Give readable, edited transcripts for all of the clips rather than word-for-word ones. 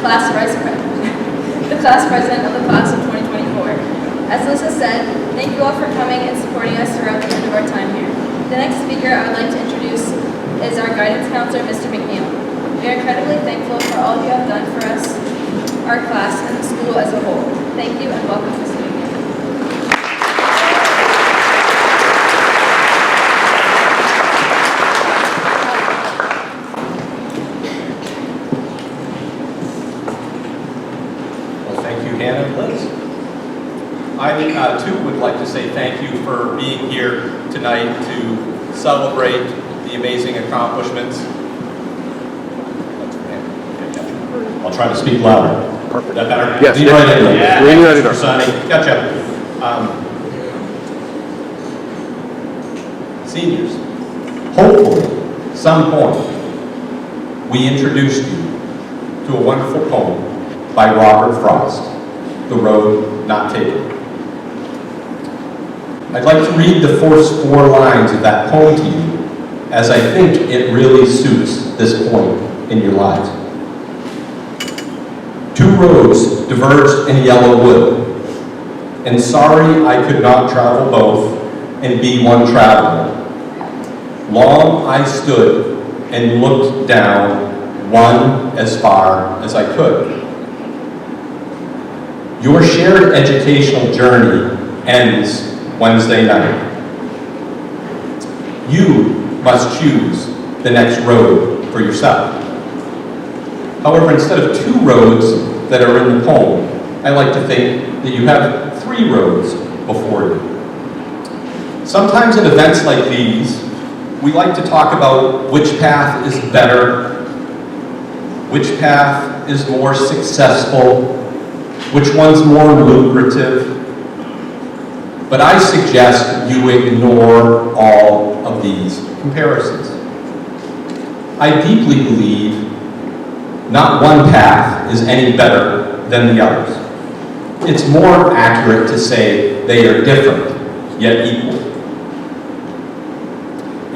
class president of the class of 2024. As Lisa said, thank you all for coming and supporting us throughout the end of our time here. The next speaker I would like to introduce is our guidance counselor, Mr. McNeil. We are incredibly thankful for all you have done for us, our class, and the school as a whole. Thank you and welcome, Mr. McNeil. I, too, would like to say thank you for being here tonight to celebrate the amazing accomplishments. I'll try to speak louder. Perfect. Is that better? Yes. Lean right in. Yeah. Lean right in. Mr. Sonny. Gotcha. Seniors, hopefully, some point, we introduced you to a wonderful poem by Robert Frost, The Road Not Taken. I'd like to read the first 4 lines of that poem to you, as I think it really suits this point in your lives. 2 roads diverged in yellow wood, and sorry I could not travel both and be one traveler. Long I stood and looked down, one as far as I could. Your shared educational journey ends Wednesday night. You must choose the next road for yourself. However, instead of 2 roads that are in the poem, I like to think that you have 3 roads before you. Sometimes in events like these, we like to talk about which path is better, which path is more successful, which one's more lucrative. But I suggest you ignore all of these comparisons. I deeply believe not one path is any better than the others. It's more accurate to say they are different, yet equal.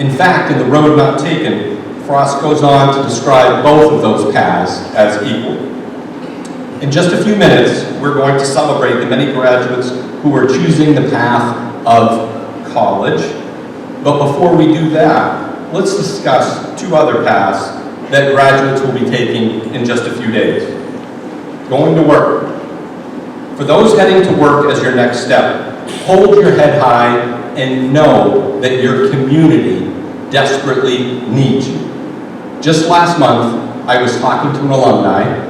In fact, in The Road Not Taken, Frost goes on to describe both of those paths as equal. In just a few minutes, we're going to celebrate the many graduates who are choosing the path of college. But before we do that, let's discuss 2 other paths that graduates will be taking in just a few days. Going to work. For those heading to work as your next step, hold your head high and know that your community desperately needs you. Just last month, I was talking to an alumni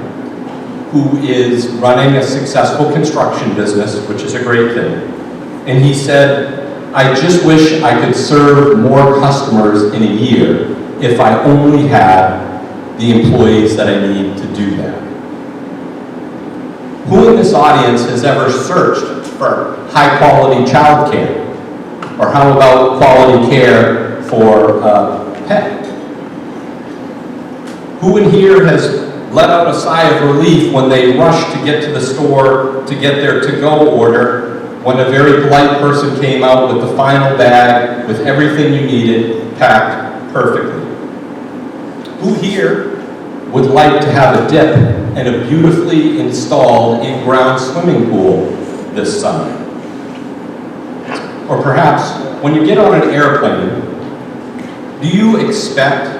who is running a successful construction business, which is a great thing. And he said, I just wish I could serve more customers in a year if I only had the employees that I need to do that. Who in this audience has ever searched for high-quality childcare? Or how about quality care for a pet? Who in here has let out a sigh of relief when they rushed to get to the store to get their to-go order when a very polite person came out with the final bag with everything you needed packed perfectly? Who here would like to have a dip in a beautifully installed in-ground swimming pool this summer? Or perhaps when you get on an airplane, do you expect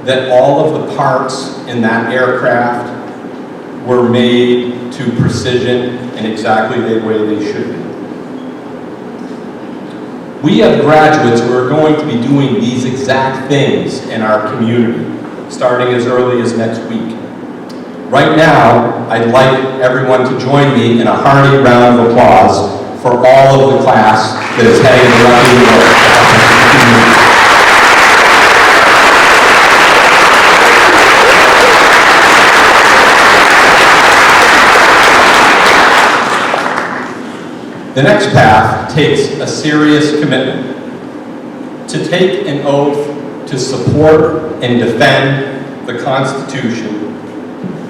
that all of the parts in that aircraft were made to precision in exactly the way they should be? We have graduates who are going to be doing these exact things in our community, starting as early as next week. Right now, I'd like everyone to join me in a hearty round of applause for all of the class that is heading directly to work. The next path takes a serious commitment to take an oath to support and defend the Constitution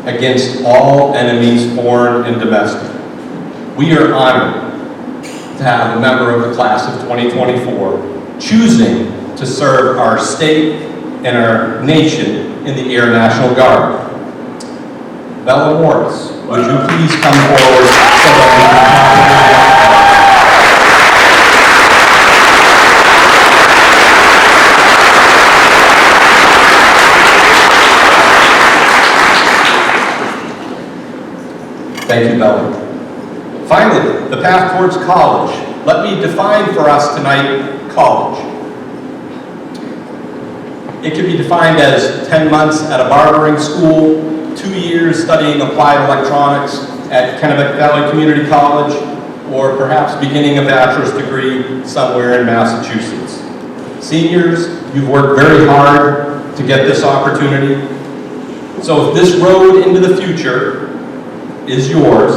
against all enemies, foreign and domestic. We are honored to have a member of the class of 2024 choosing to serve our state and our nation in the Air National Guard. Bella Morris, would you please come forward so that we can Thank you, Bella. Finally, the path towards college. Let me define for us tonight college. It can be defined as 10 months at a barbering school, 2 years studying applied electronics at Kennebec Valley Community College, or perhaps beginning a bachelor's degree somewhere in Massachusetts. Seniors, you've worked very hard to get this opportunity. So if this road into the future is yours,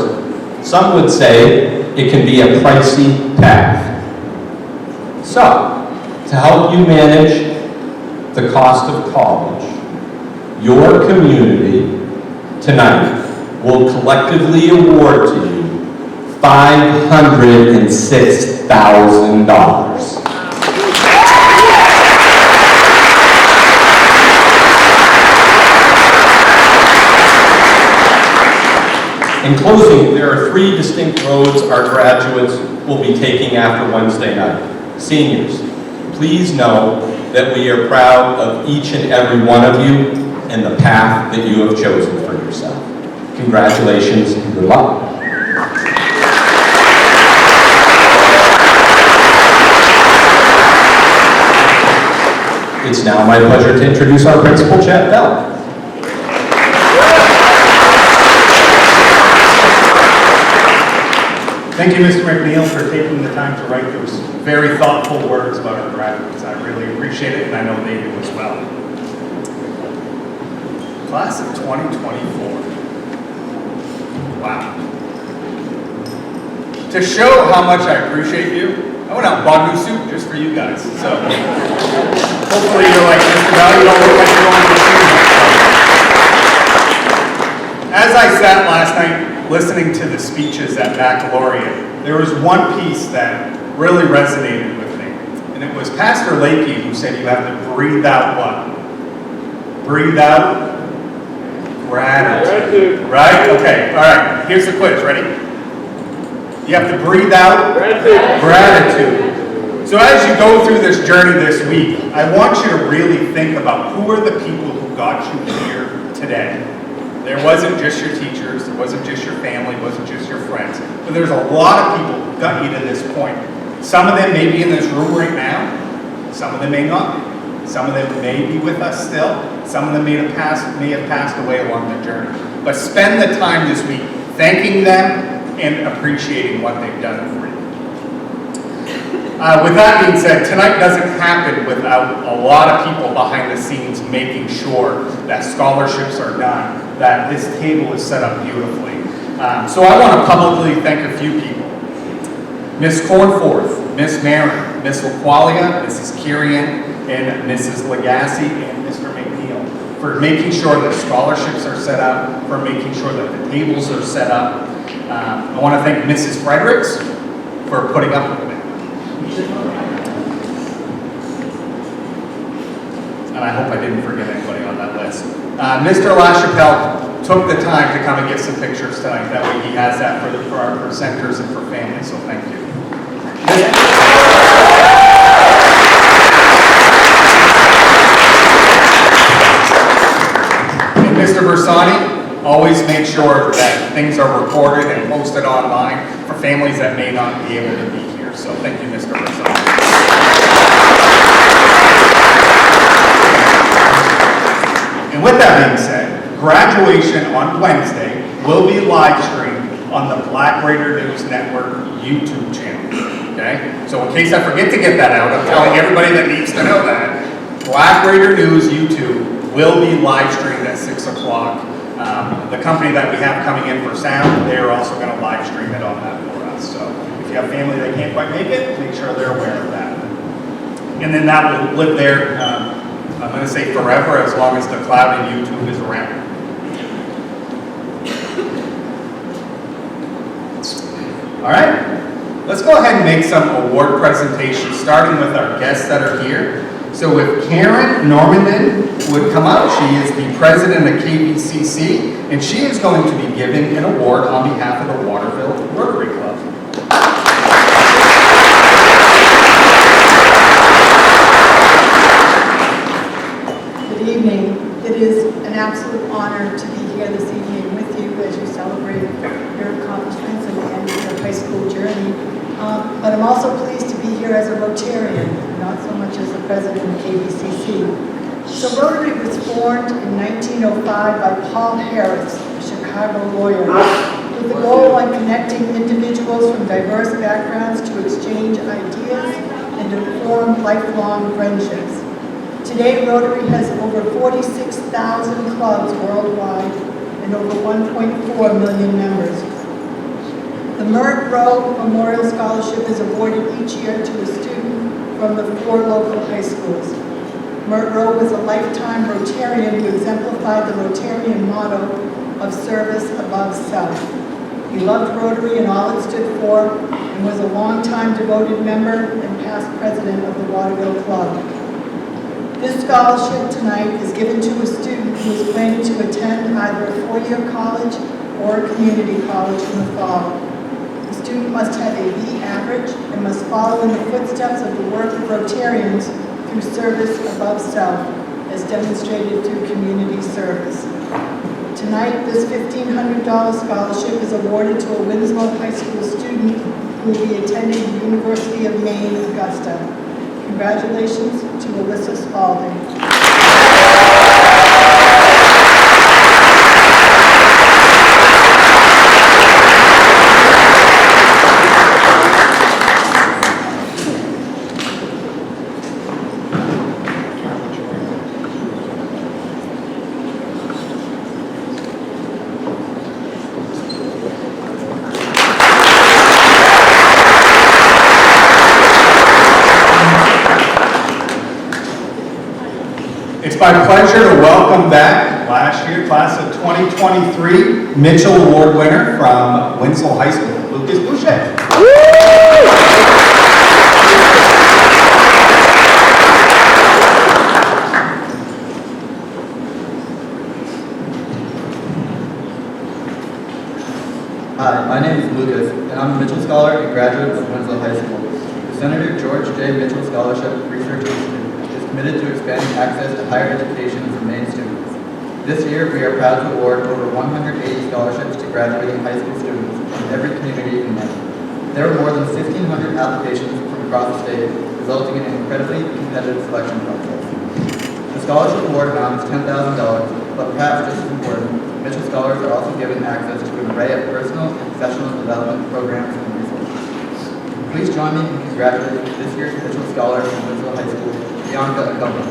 some would say it can be a pricey path. So, to help you manage the cost of college, your community tonight will collectively award to you $506,000. In closing, there are 3 distinct roads our graduates will be taking after Wednesday night. Seniors, please know that we are proud of each and every one of you and the path that you have chosen for yourself. Congratulations and good luck. It's now my pleasure to introduce our principal, Chad Bell. Thank you, Mr. McNeil, for taking the time to write those very thoughtful words about our graduates. I really appreciate it, and I know they do as well. Class of 2024. Wow. To show how much I appreciate you, I went out and bought a new suit just for you guys. So hopefully you're like, Mr. Bell, you don't look like you're going to the shoes. As I sat last night listening to the speeches at baccalaureate, there was one piece that really resonated with me. And it was Pastor Lakey who said you have to breathe out what? Breathe out gratitude. Right? Okay, all right. Here's the quiz. Ready? You have to breathe out gratitude. So as you go through this journey this week, I want you to really think about who are the people who got you here today. There wasn't just your teachers, there wasn't just your family, it wasn't just your friends, but there's a lot of people who got you to this point. Some of them may be in this room right now, some of them may not be. Some of them may be with us still, some of them may have passed away along the journey. But spend the time this week thanking them and appreciating what they've done for you. With that being said, tonight doesn't happen without a lot of people behind the scenes making sure that scholarships are done, that this table is set up beautifully. So I want to publicly thank a few people. Miss Cornforth, Miss Marin, Miss LaQualia, Mrs. Kirian, and Mrs. Legassi, and Mr. McNeil for making sure that scholarships are set up, for making sure that the tables are set up. I want to thank Mrs. Fredericks for putting up with me. And I hope I didn't forget anybody on that list. Mr. LaChapelle took the time to come and get some pictures tonight. That way he has that for our presenters and for families, so thank you. And Mr. Bersani, always make sure that things are recorded and posted online for families that may not be able to be here. So thank you, Mr. Bersani. And with that being said, graduation on Wednesday will be live streamed on the Black Raider News Network YouTube channel. Okay? So in case I forget to get that out, I'm telling everybody that needs to know that. Black Raider News YouTube will be live streamed at 6 o'clock. The company that we have coming in for sound, they're also going to live stream it on that for us. So if you have family that can't quite make it, make sure they're aware of that. And then that will live there, I'm going to say forever, as long as the cloud and YouTube is around. All right, let's go ahead and make some award presentations, starting with our guests that are here. So if Karen Normanman would come up, she is the president of KBCC, and she is going to be giving an award on behalf of the Waterville Rotary Club. Good evening. It is an absolute honor to be here this evening with you as you celebrate your accomplishments and the end of your high school journey. But I'm also pleased to be here as a Rotarian, not so much as the president of KBCC. So Rotary was formed in 1905 by Paul Harris, a Chicago lawyer, with the goal of connecting individuals from diverse backgrounds to exchange ideas and to form lifelong friendships. Today, Rotary has over 46,000 clubs worldwide and over 1.4 million members. The Mert Rowe Memorial Scholarship is awarded each year to a student from the 4 local high schools. Mert Rowe was a lifetime Rotarian who exemplified the Rotarian motto of service above self. He loved Rotary and all it stood for and was a longtime devoted member and past president of the Waterville Club. This scholarship tonight is given to a student who is planning to attend either a 4-year college or a community college in the fall. The student must have a B average and must follow in the footsteps of the work of Rotarians through service above self, as demonstrated through community service. Tonight, this $1,500 scholarship is awarded to a Winslow High School student who will be attending the University of Maine, Augusta. Congratulations to Alyssa Spalding. It's my pleasure to welcome back last year, class of 2023, Mitchell Award winner from Winslow High School, Lucas Boucher. Hi, my name is Lucas, and I'm a Mitchell Scholar and graduate of Winslow High School. The Senator George J. Mitchell Scholarship Research Institute is committed to expanding access to higher education for Maine students. This year, we are proud to award over 180 scholarships to graduating high school students from every community in Maine. There were more than 1,500 applications from across the state, resulting in an incredibly competitive selection process. The scholarship award amount is $10,000, but perhaps just as important, Mitchell Scholars are also given access to an array of personal and professional development programs and resources. Please join me in congratulating this year's Mitchell Scholar from Winslow High School, Bianca Acoma.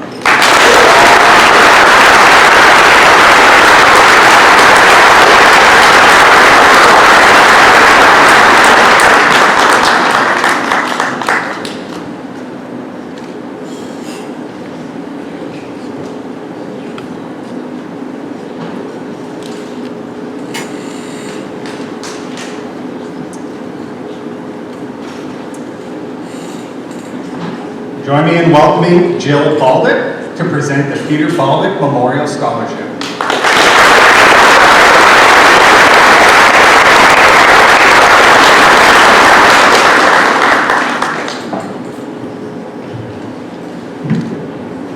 Join me in welcoming Jill Baldick to present the Peter Baldick Memorial Scholarship.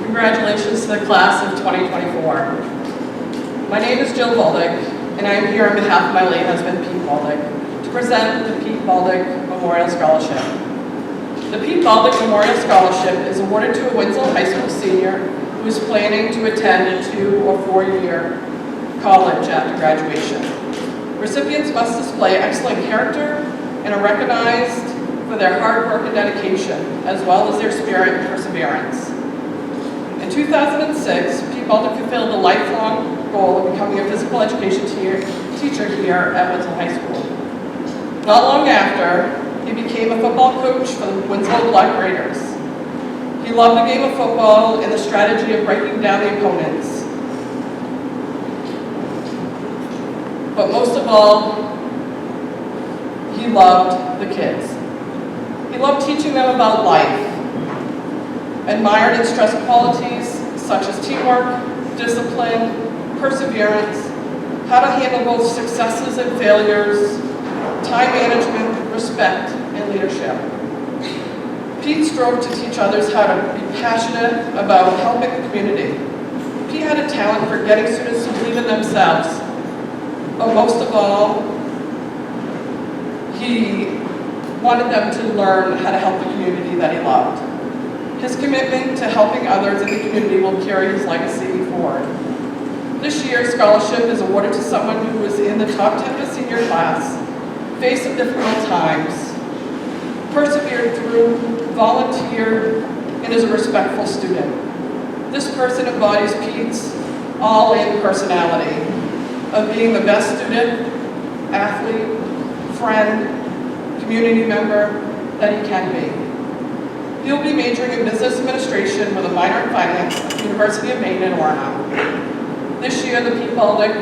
Congratulations to the class of 2024. My name is Jill Baldick, and I am here on behalf of my late husband, Pete Baldick, to present the Pete Baldick Memorial Scholarship. The Pete Baldick Memorial Scholarship is awarded to a Winslow High School senior who is planning to attend a 2- or 4-year college after graduation. Recipients must display excellent character and are recognized for their hard work and dedication, as well as their spirit and perseverance. In 2006, Pete Baldick fulfilled the lifelong goal of becoming a physical education teacher here at Winslow High School. Not long after, he became a football coach for the Winslow Black Raiders. He loved the game of football and the strategy of breaking down the opponents. But most of all, he loved the kids. He loved teaching them about life. admired and stressed qualities such as teamwork, discipline, perseverance, how to handle both successes and failures, time management, respect, and leadership. Pete strove to teach others how to be passionate about helping the community. Pete had a talent for getting students to believe in themselves, but most of all, he wanted them to learn how to help the community that he loved. His commitment to helping others in the community will carry his legacy forward. This year's scholarship is awarded to someone who was in the top 10 of the senior class, faced some difficult times, persevered through, volunteered, and is a respectful student. This person embodies Pete's all-in personality of being the best student, athlete, friend, community member that he can be. He'll be majoring in business administration with a minor in finance at the University of Maine in Orem. This year, the Pete Baldick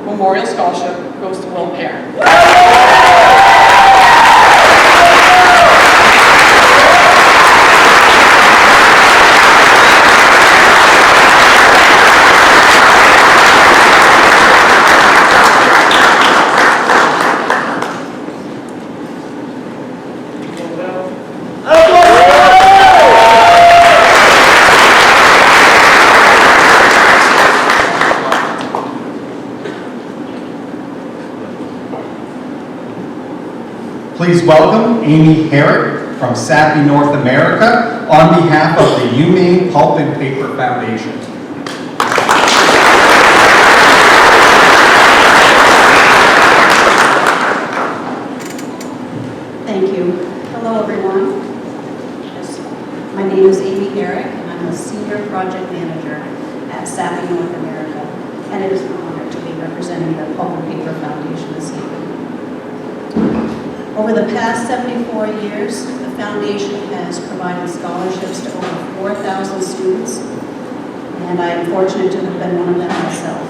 Memorial Scholarship goes to Will Pear. Please welcome Amy Herrick from Sappy North America on behalf of the UMaine Pulp and Paper Foundation. Thank you. Hello, everyone. My name is Amy Herrick, and I'm a Senior Project Manager at Sappy North America, and it is an honor to be representing the Pulp and Paper Foundation this evening. Over the past 74 years, the foundation has provided scholarships to over 4,000 students, and I am fortunate to have been one of them myself.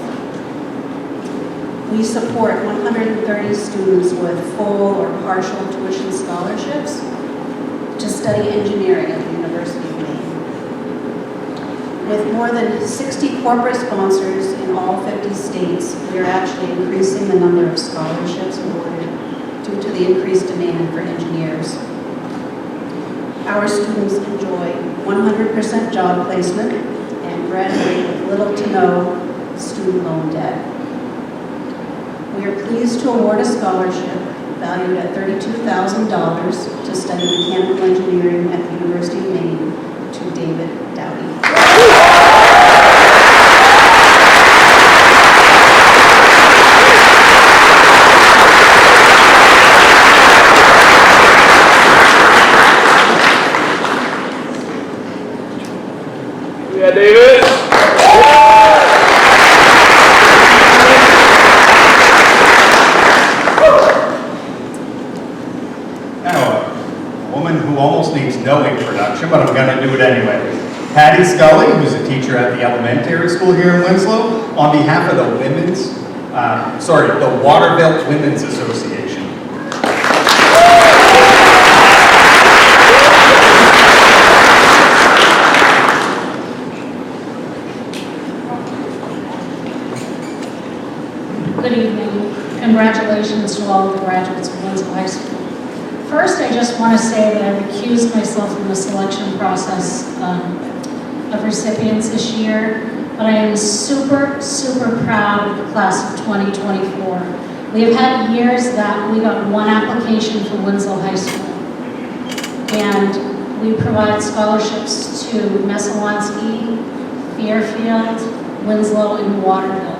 We support 130 students with full or partial tuition scholarships to study engineering at the University of Maine. With more than 60 corporate sponsors in all 50 states, we are actually increasing the number of scholarships awarded due to the increased demand for engineers. Our students enjoy 100% job placement and graduate with little to no student loan debt. We are pleased to award a scholarship valued at $32,000 to study mechanical engineering at the University of Maine to David Dowdy. Yeah, David. Now, a woman who almost needs no introduction, but I'm going to do it anyway. Patty Scully, who's a teacher at the elementary school here in Winslow, on behalf of the Waterville Women's Association. Good evening. Congratulations to all of the graduates of Winslow High School. First, I just want to say that I recused myself from the selection process of recipients this year, but I am super, super proud of the class of 2024. We have had years that we got one application for Winslow High School, and we provide scholarships to Messalonskee, Fairfield, Winslow, and Waterville.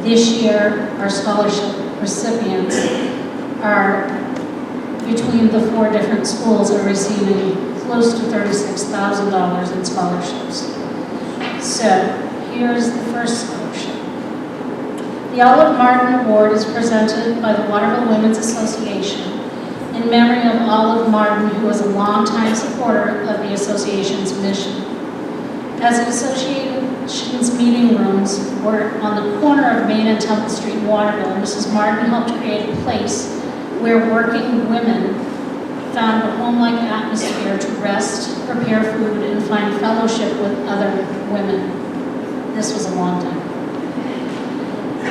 This year, our scholarship recipients are, between the 4 different schools, are receiving close to $36,000 in scholarships. So, here's the first scholarship. The Olive Martin Award is presented by the Waterville Women's Association in memory of Olive Martin, who was a longtime supporter of the association's mission. As the association's meeting rooms were on the corner of Main and Temple Street in Waterville, Mrs. Martin helped create a place where working women found a home-like atmosphere to rest prepare food, and find fellowship with other women. This was a long time.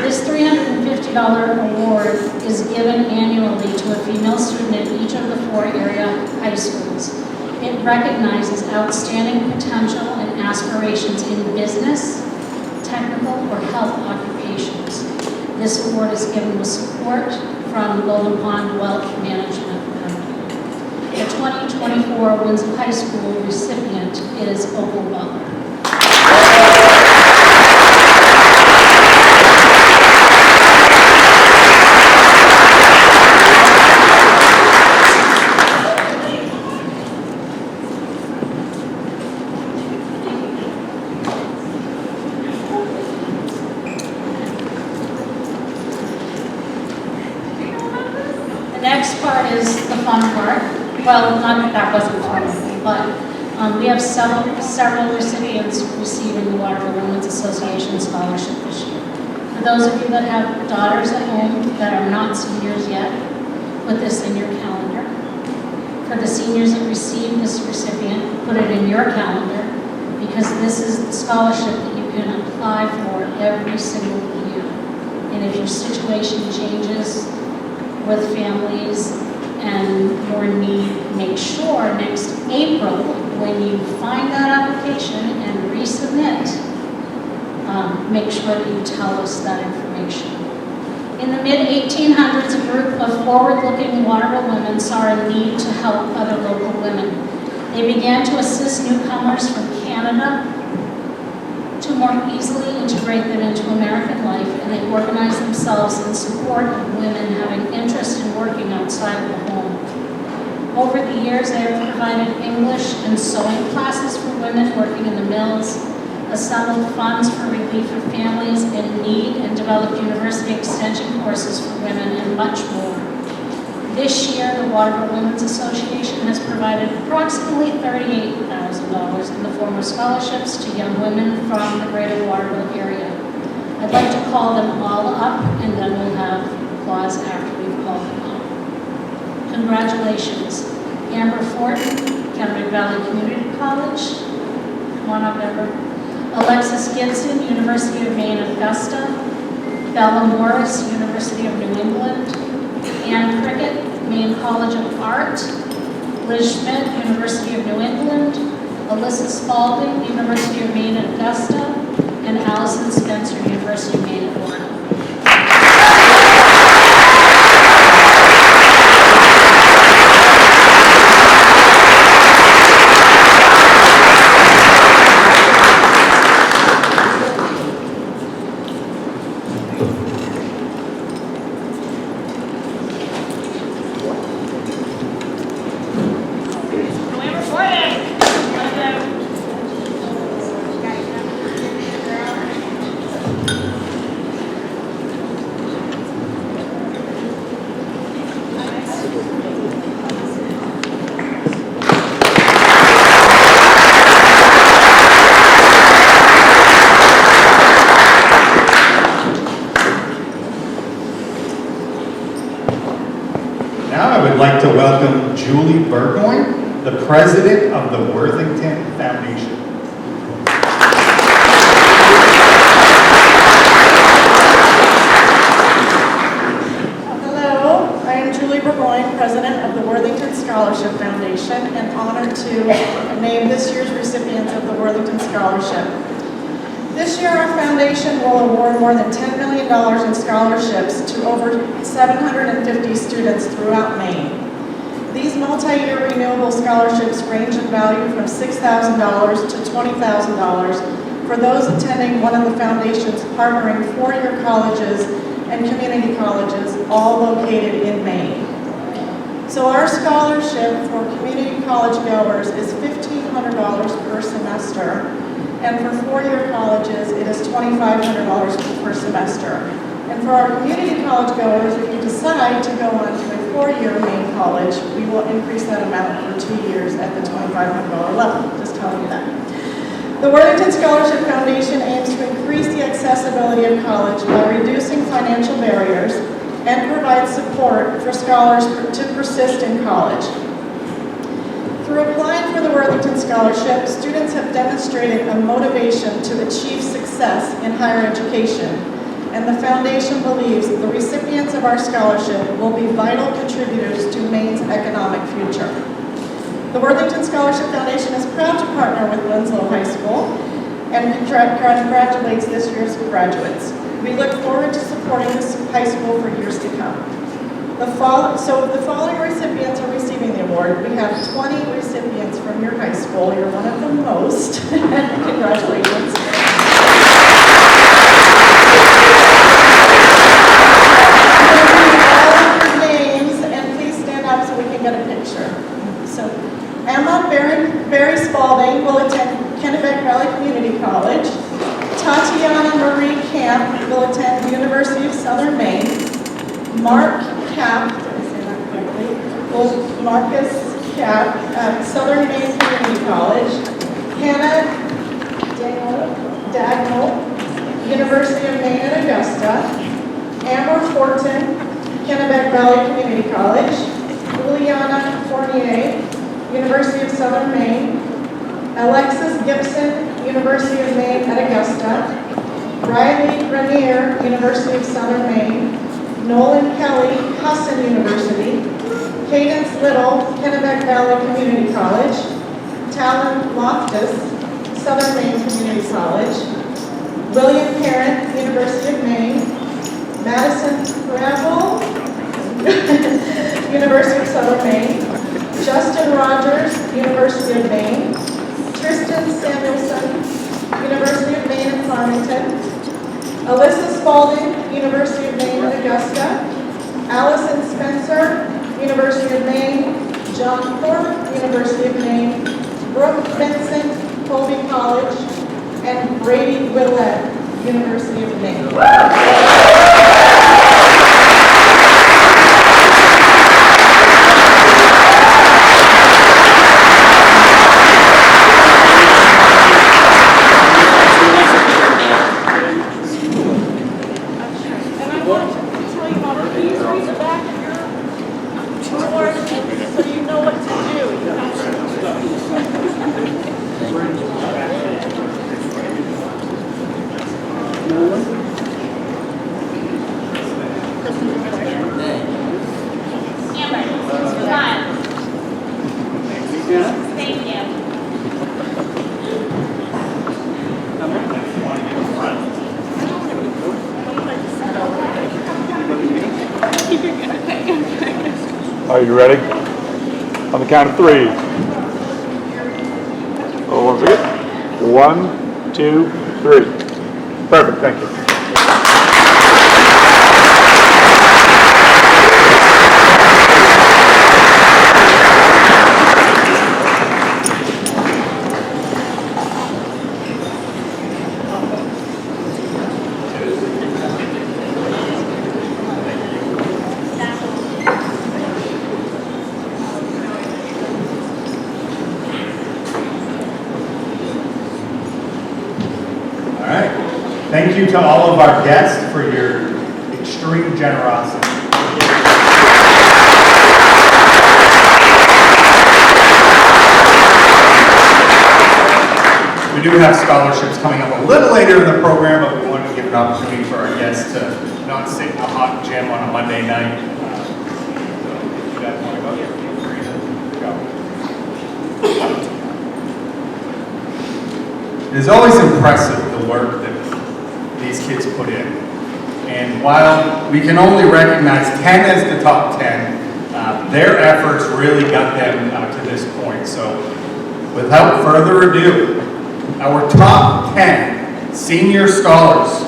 This $350 award is given annually to a female student at each of the 4 area high schools. It recognizes outstanding potential and aspirations in business, technical, or health occupations. This award is given with support from Golden Pond Wealth Management Company. The 2024 Winslow High School recipient is Opal Butler. The next part is the fun part. Well, not that wasn't fun, but we have several recipients receiving the Waterville Women's Association Scholarship this year. For those of you that have daughters at home that are not seniors yet, put this in your calendar. For the seniors that receive this recipient, put it in your calendar, because this is the scholarship that you can apply for every single year. And if your situation changes with families and your need, make sure next April, when you find that application and resubmit, make sure that you tell us that information. In the mid-1800s, a group of forward-looking Waterville women saw a need to help other local women. They began to assist newcomers from Canada to more easily integrate them into American life, and they organized themselves in support of women having interest in working outside of the home. Over the years, they have provided English and sewing classes for women working in the mills, assembled funds for relief of families in need, and developed university extension courses for women, and much more. This year, the Waterville Women's Association has provided approximately $38,000 in the form of scholarships to young women from the greater Waterville area. I'd like to call them all up, and then we'll have applause after we've called them up. Congratulations. Amber Fortin, Kennebec Valley Community College. Come on up, Amber. Alexis Gibson, University of Maine, Augusta. Bella Morris, University of New England. Ann Cricket, Maine College of Art. Liz Schmidt, University of New England. Alyssa Spalding, University of Maine, Augusta. And Allison Spencer, University of Maine, Atlanta. Like to welcome Julie Burgoyne, the president of the Worthington Foundation. Hello, I am Julie Burgoyne, president of the Worthington Scholarship Foundation, and honored to name this year's recipients of the Worthington Scholarship. This year, our foundation will award more than $10 million in scholarships to over 750 students throughout Maine. These multi-year renewable scholarships range in value from $6,000 to $20,000 for those attending one of the foundation's partnering four-year colleges and community colleges, all located in Maine. So our scholarship for community college goers is $1,500 per semester, and for four-year colleges, it is $2,500 per semester. And for our community college goers, if you decide to go on to a four-year Maine college, we will increase that amount for 2 years at the $2,500 level, just telling you that. The Worthington Scholarship Foundation aims to increase the accessibility of college by reducing financial barriers and provide support for scholars to persist in college. Through applying for the Worthington Scholarship, students have demonstrated a motivation to achieve success in higher education, and the foundation believes the recipients of our scholarship will be vital contributors to Maine's economic future. The Worthington Scholarship Foundation is proud to partner with Winslow High School and congratulates this year's graduates. We look forward to supporting this high school for years to come. The following recipients are receiving the award. We have 20 recipients from your high school. You're one of the most. Congratulations. All your names, and please stand up so we can get a picture. So, Emma Barry Spalding will attend Kennebec Valley Community College. Tatiana Marie Camp will attend the University of Southern Maine. Mark Cap, did I say that correctly? Marcus Cap at Southern Maine Community College. Hannah Dagnall, University of Maine at Augusta. Amber Fortin, Kennebec Valley Community College. Juliana Fournier, University of Southern Maine. Alexis Gibson, University of Maine at Augusta. Riley Grenier, University of Southern Maine. Nolan Kelly, Husson University. Cadence Little, Kennebec Valley Community College. Talon Loftus, Southern Maine Community College. William Parent, University of Maine. Madison Gravel, University of Southern Maine. Justin Rogers, University of Maine. Tristan Samuelson, University of Maine at Farmington. Alyssa Spalding, University of Maine at Augusta. Allison Spencer, University of Maine. John Thorpe, University of Maine. Brooke Vincent, Colby College. And Brady Willett, University of Maine. Are you ready? On the count of 3. Oh, once again. 1, 2, 3. Perfect, thank you. Thank you to all of our guests for your extreme generosity. We do have scholarships coming up a little later in the program, but we wanted to give an opportunity for our guests to not sit in a hot gym on a Monday night. If you guys want to go, feel free to go. It is always impressive the work that these kids put in. And while we can only recognize 10 as the top 10, their efforts really got them to this point. So without further ado, our top 10 senior scholars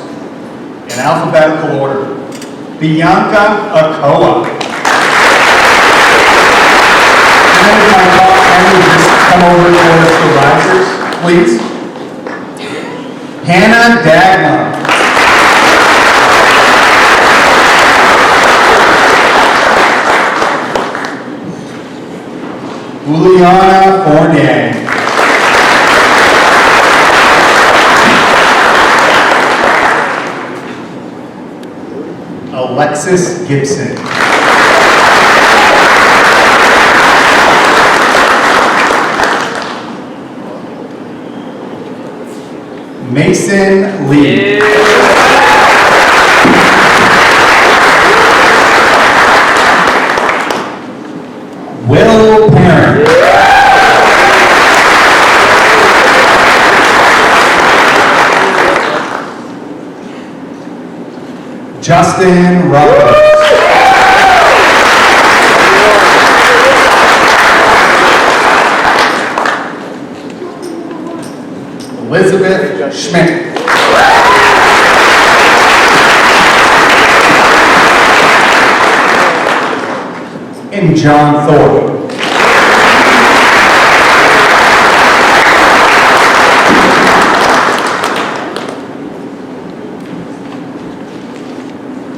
in alphabetical order. Bianca Akoa. And if my top 10 would just come over towards the risers, please. Hannah Dagmar. Juliana Fournier. Alexis Gibson. Mason Lee. Will Parent. Justin Roberts. Elizabeth Schmidt. And John Thorpe.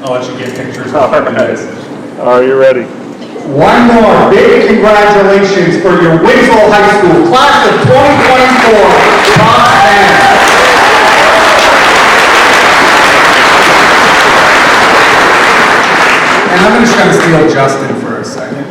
I'll let you get pictures. All right. Are you ready? One more big congratulations for your Winslow High School class of 2024. Bob Mann. And I'm just going to steal Justin for a second.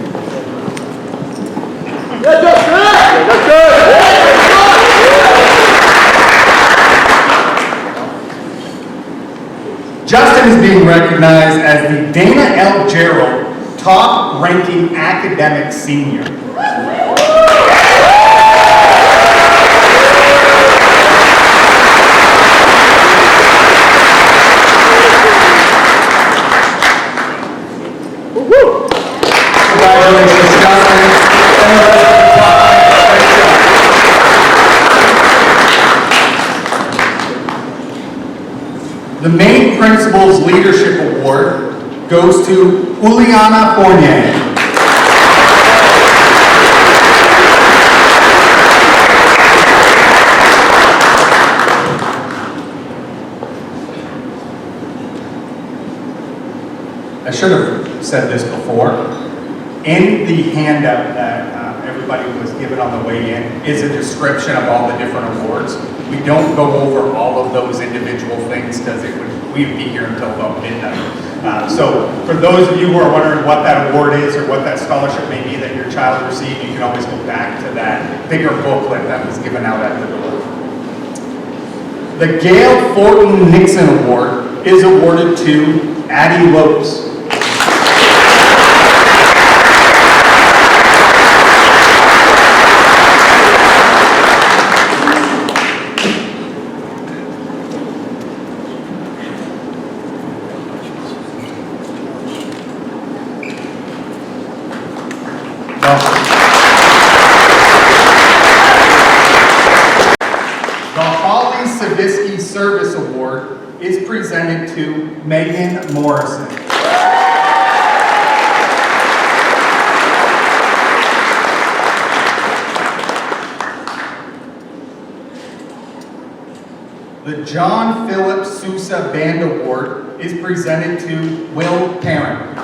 Justin is being recognized as the Dana L. Gerald top-ranking academic senior. Congratulations, Justin. The main principal's leadership award goes to Juliana Fournier. I should have said this before. In the handout that everybody was given on the way in is a description of all the different awards. We don't go over all of those individual things because we'd be here until about midnight. So for those of you who are wondering what that award is or what that scholarship may be that your child received, you can always go back to that bigger booklet that was given out at the door. The Gail Fortin Nixon Award is awarded to Addie Lopes. Service Award is presented to Megan Morrison. The John Philip Sousa Band Award is presented to Will Parent.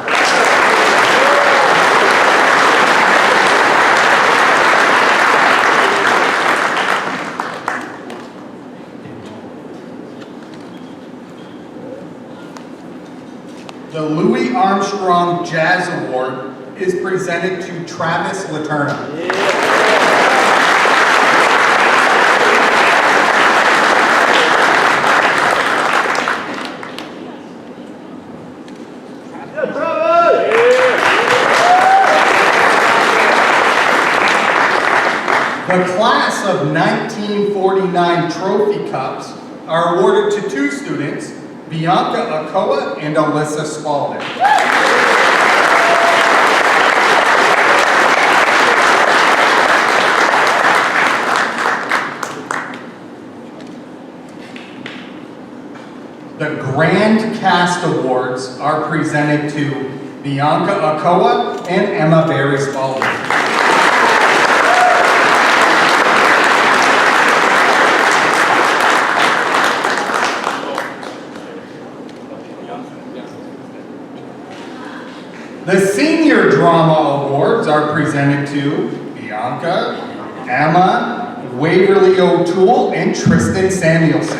The Louis Armstrong Jazz Award is presented to Travis Laterna. The class of 1949 trophy cups are awarded to two students, Bianca Akoa and Alyssa Spalding. The Grand Cast Awards are presented to Bianca Akoa and Emma Berry Spalding. The Senior Drama Awards are presented to Bianca, Emma, Waverly O'Toole, and Tristan Samuelson.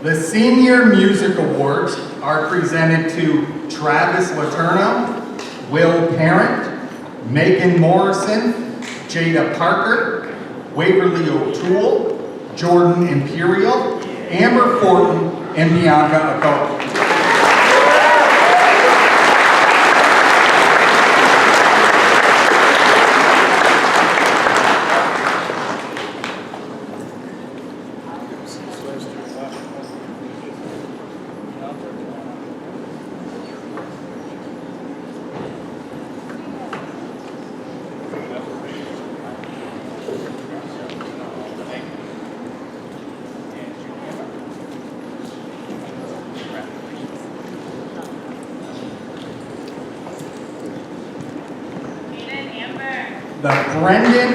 The Senior Music Awards are presented to Travis Laterno, Will Parent, Megan Morrison, Jada Parker, Waverly O'Toole, Jordan Imperial, Amber Fortin, and Bianca Akoa. The Brendan,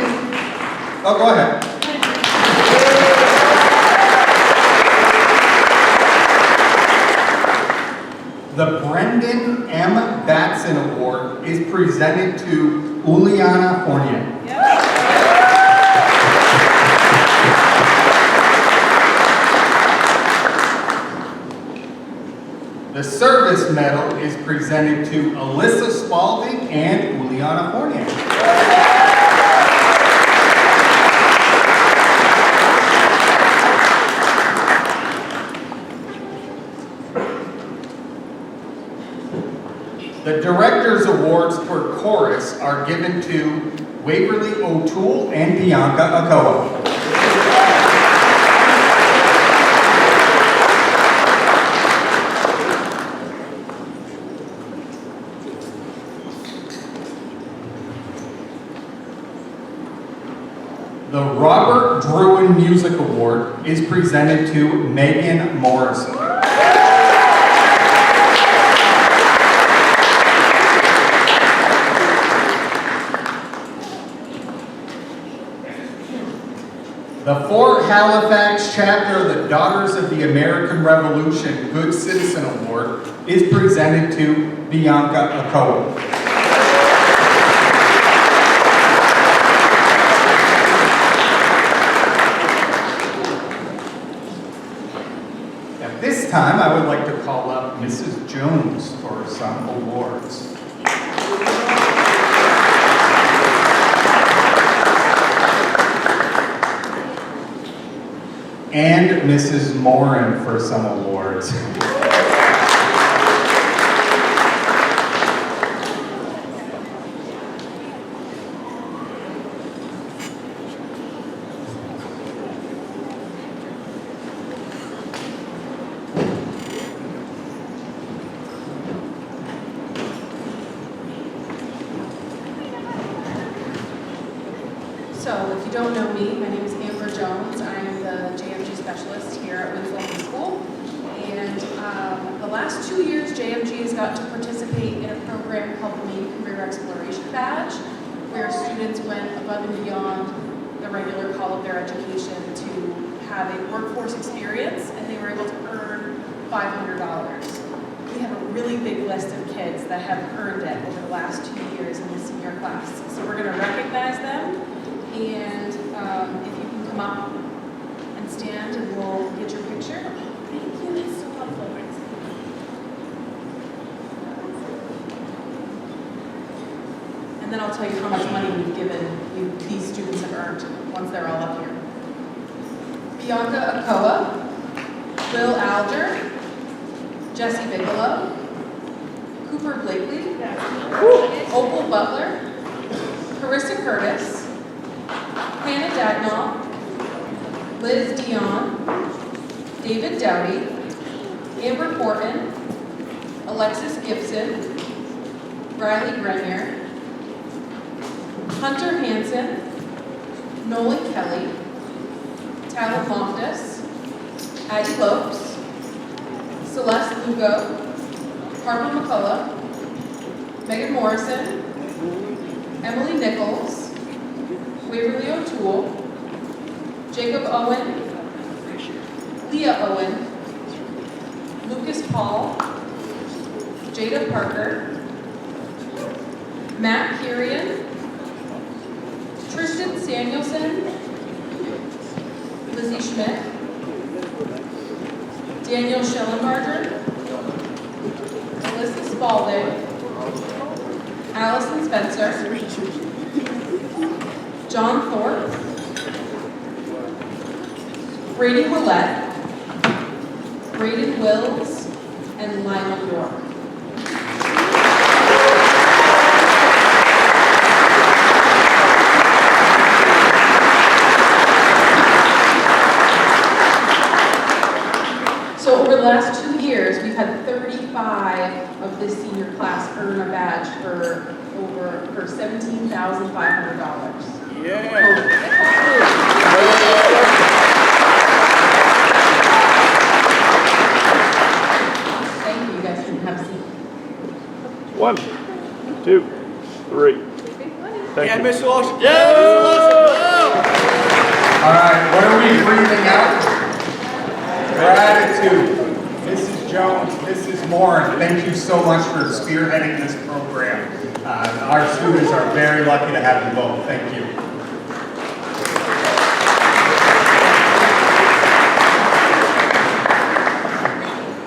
oh, go ahead. The Brendan M. Batson Award is presented to Uliana Fournier. The Service Medal is presented to Alyssa Spalding and Uliana Fournier. The Director's Awards for Chorus are given to Waverly O'Toole and Bianca Akoa. The Robert Druin Music Award is presented to Megan Morrison. The Fort Halifax chapter of the Daughters of the American Revolution Good Citizen Award is presented to Bianca Akoa. At this time, I would like to call up Mrs. Jones for some awards. And Mrs. Morin for some awards. So if you don't know me, my name is Amber Jones. I am the JMG specialist here at Winslow High School. And the last 2 years, JMG has got to participate in a program called the Main Career Exploration Badge, where students went above and beyond the regular call of their education to have a workforce experience, and they were able to earn $500. We have a really big list of kids that have earned it over the last 2 years in the senior class. So we're going to recognize them. And if you can come up and stand and we'll get your picture. Thank you, it's so helpful. And then I'll tell you how much money we've given these students have earned once they're all up here. Bianca Akoa, Will Alger, Jesse Bigelow, Cooper Blakely, Opal Butler, Carissa Curtis, Hannah Dagnall, Liz Dion, David Dowdy, Amber Portman, Alexis Gibson, Riley Grenier, Hunter Hansen, Nolan Kelly, Tyler Loftus, Addie Lopes, Celeste Lugo, Harper McCullough, Megan Morrison, Emily Nichols, Waverly O'Toole, Jacob Owen, Leah Owen, Lucas Paul, Jada Parker, Matt Kirian, Tristan Samuelson, Lizzie Schmidt, Daniel Schellenbarger, Alyssa Spalding, Allison Spencer, John Thorpe, Brady Willett, Braden Wills, and Lionel York. So over the last 2 years, we've had 35 of this senior class earn a badge for $17,500. Thank you, you guys can have a seat. 1, 2, 3. Thank you. Mr. Lawson. All right, what are we breathing out? Gratitude. Mrs. Jones, Mrs. Moore, thank you so much for spearheading this program. Our students are very lucky to have you both. Thank you.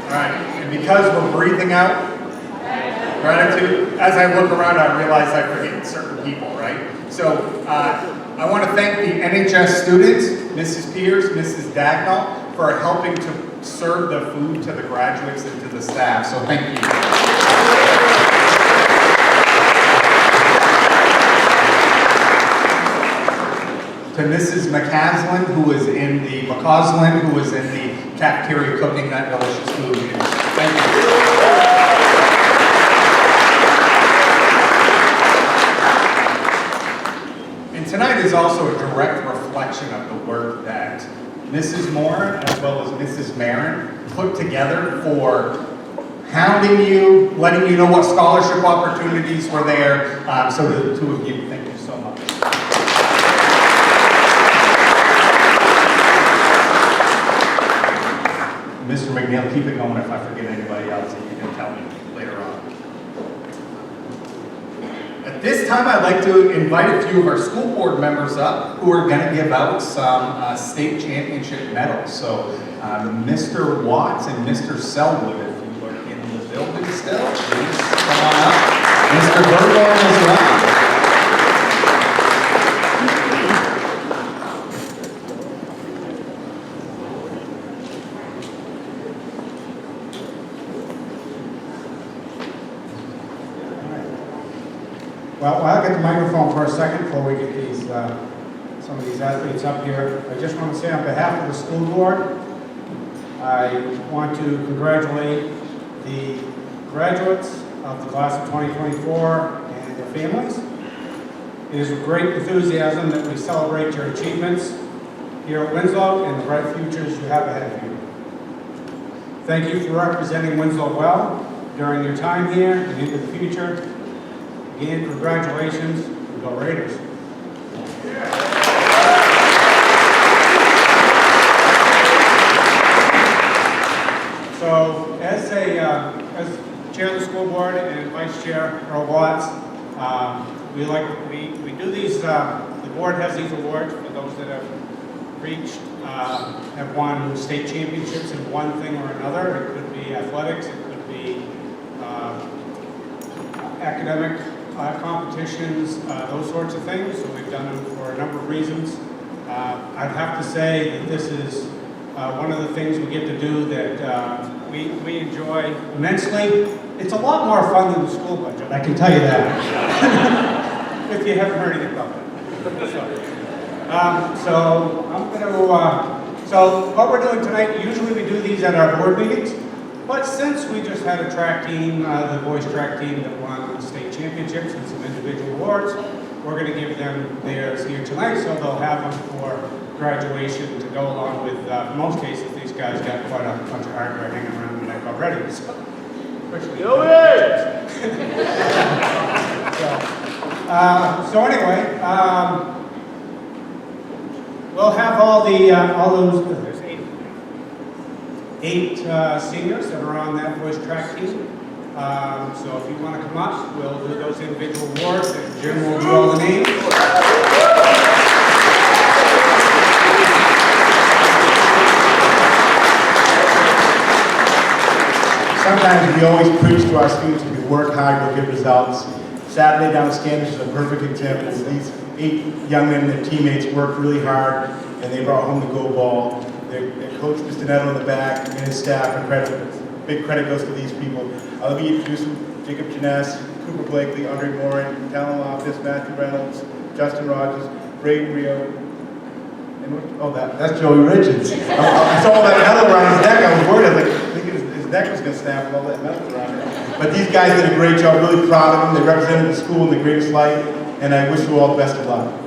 All right, and because we're breathing out gratitude, as I look around, I realize I forget certain people, right? So I want to thank the NHS students, Mrs. Pierce, Mrs. Dagnall, for helping to serve the food to the graduates and to the staff. So thank you. To Mrs. McCaslin, who was in the cafeteria cooking that delicious food. Thank you. And tonight is also a direct reflection of the work that Mrs. Moore as well as Mrs. Marin put together for hounding you, letting you know what scholarship opportunities were there. So to the two of you, thank you so much. Mr. McNeil, keep it going if I forget anybody else, and you can tell me later on. At this time, I'd like to invite a few of our school board members up who are going to give out some state championship medals. So Mr. Watts and Mr. Selwood, if you are in the building still, please come on up. Mr. Burgorn as well. Well, I'll get the microphone for a second before we get these, some of these athletes up here. I just want to say on behalf of the school board, I want to congratulate the graduates of the class of 2024 and their families. It is with great enthusiasm that we celebrate your achievements here at Winslow and the bright futures you have ahead of you. Thank you for representing Winslow well during your time here and into the future. Again, congratulations, go Raiders. So, as chair of the school board and vice chair Earl Watts, we do these. The board has these awards for those that have reached, have won state championships in one thing or another. It could be athletics, it could be academic competitions, those sorts of things. So we've done them for a number of reasons. I'd have to say that this is one of the things we get to do that we enjoy immensely. It's a lot more fun than the school budget, I can tell you that. If you haven't heard anything about that. So what we're doing tonight, usually we do these at our board meetings, but since we just had a track team, the boys track team that won state championships and some individual awards, we're going to give them theirs here tonight, so they'll have them for graduation to go along with, in most cases, these guys got quite a bunch of hardware hanging around the neck already. So, so anyway, we'll have all those, there's eight seniors that are on that boys track team. So if you want to come up, we'll do those individual awards, and Jim will do all the names. sometimes we always preach to our students to work hard, you'll get results. Saturday down at Standish is a perfect example. These 8 young men and their teammates worked really hard, and they brought home the gold ball. Their coach, Mr. Nettle, in the back, and his staff, and big credit goes to these people. Let me introduce them: Jacob Janess, Cooper Blakely, Andre Morin, Talon Loftus, Matthew Reynolds, Justin Rogers, Braden Rio, and that's Joey Richards. I saw all that metal around his neck. I was worried. I was like, thinking his neck was going to snap with all that metal around it. But these guys did a great job. Really proud of them. They represented the school in the greatest light, and I wish you all the best of luck.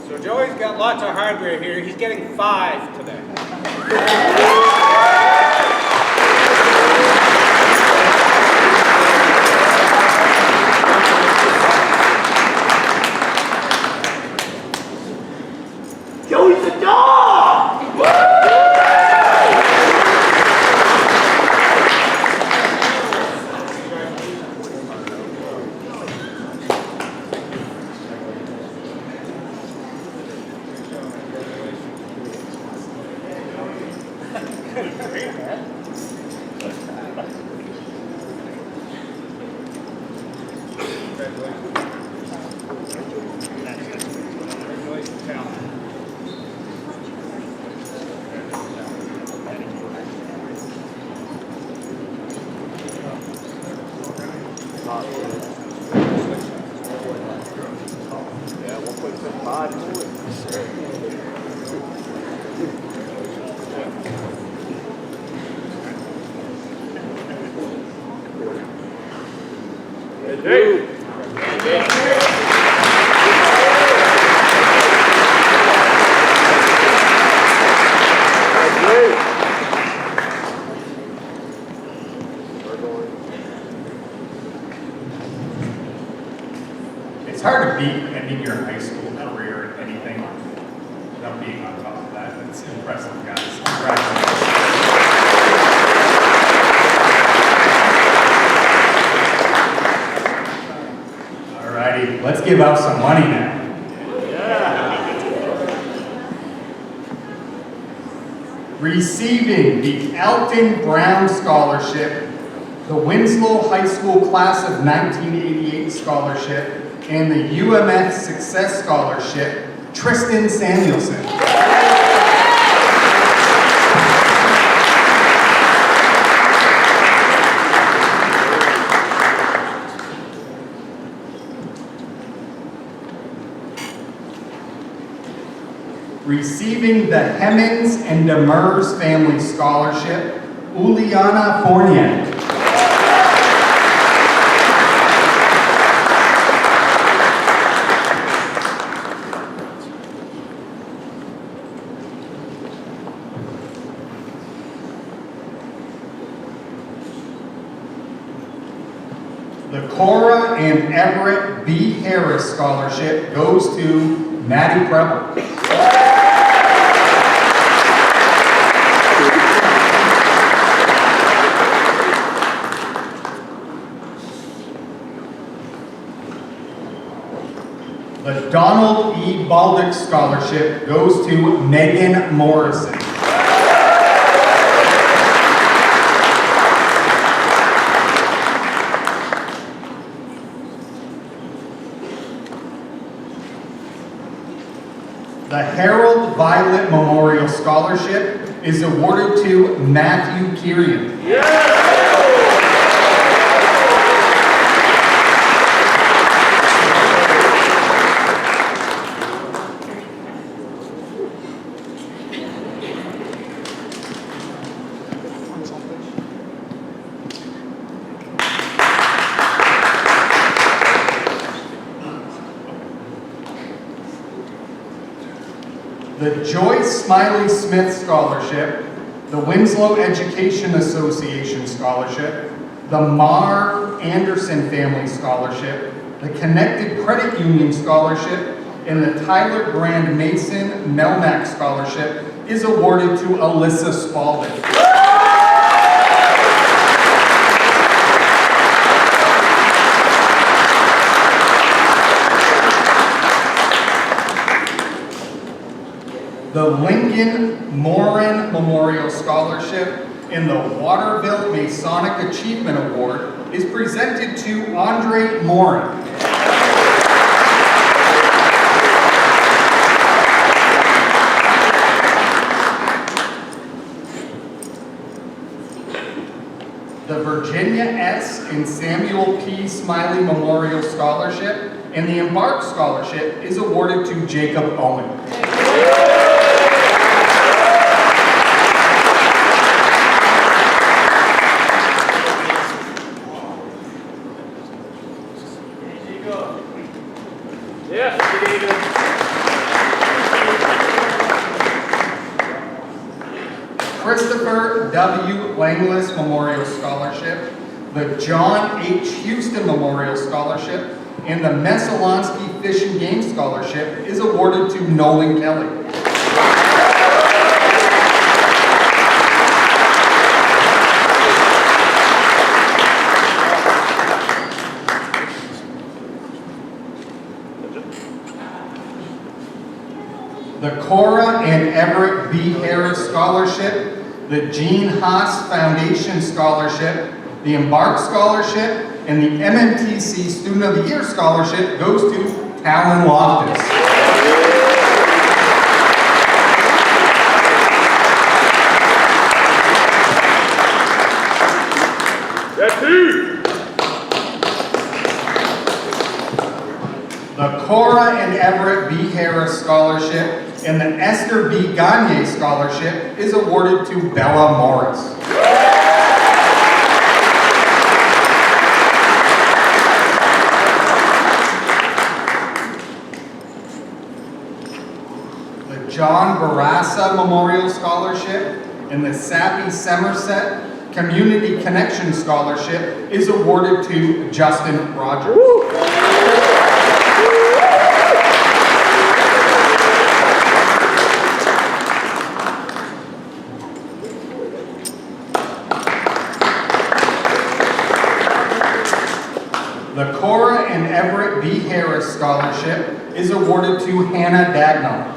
So Joey's got lots of hardware here. He's getting 5 today. Joey's a dog! It's hard to beat ending your high school career at anything without being on top of that. It's impressive, guys. Congratulations. All righty, let's give out some money now. Receiving the Elton Brown Scholarship, the Winslow High School Class of 1988 Scholarship, and the UMF Success Scholarship, Tristan Samuelson. Receiving the Hemmings and Demers Family Scholarship, Uliana Fournier. The Cora and Everett B. Harris Scholarship goes to Maddie Preble. The Donald E. Baldick Scholarship goes to Megan Morrison. The Harold Violet Memorial Scholarship is awarded to Matthew Kirian. The Joyce Smiley Smith Scholarship, the Winslow Education Association Scholarship, the Mar Anderson Family Scholarship, the Connected Credit Union Scholarship, and the Tyler Grand Mason Melmack Scholarship is awarded to Alyssa Spalding. Lincoln Morin Memorial Scholarship and the Waterville Masonic Achievement Award is presented to Andre Morin. The Virginia S. and Samuel P. Smiley Memorial Scholarship and the Embark Scholarship is awarded to Jacob Owen. Yes, David. Christopher W. Langlis Memorial Scholarship, the John H. Houston Memorial Scholarship, and the Messalonsky Fish and Game Scholarship is awarded to Nolan Kelly. The Cora and Everett B. Harris Scholarship, the Gene Haas Foundation Scholarship, the Embark Scholarship, and the MMTC Student of the Year Scholarship goes to Talon Loftus. That's it. The Cora and Everett B. Harris Scholarship and the Esther B. Gagne Scholarship is awarded to Bella Morris. The John Barassa Memorial Scholarship and the Sappy Somerset Community Connection Scholarship is awarded to Justin Rogers. The Cora and Everett B. Harris Scholarship is awarded to Hannah Dagnall.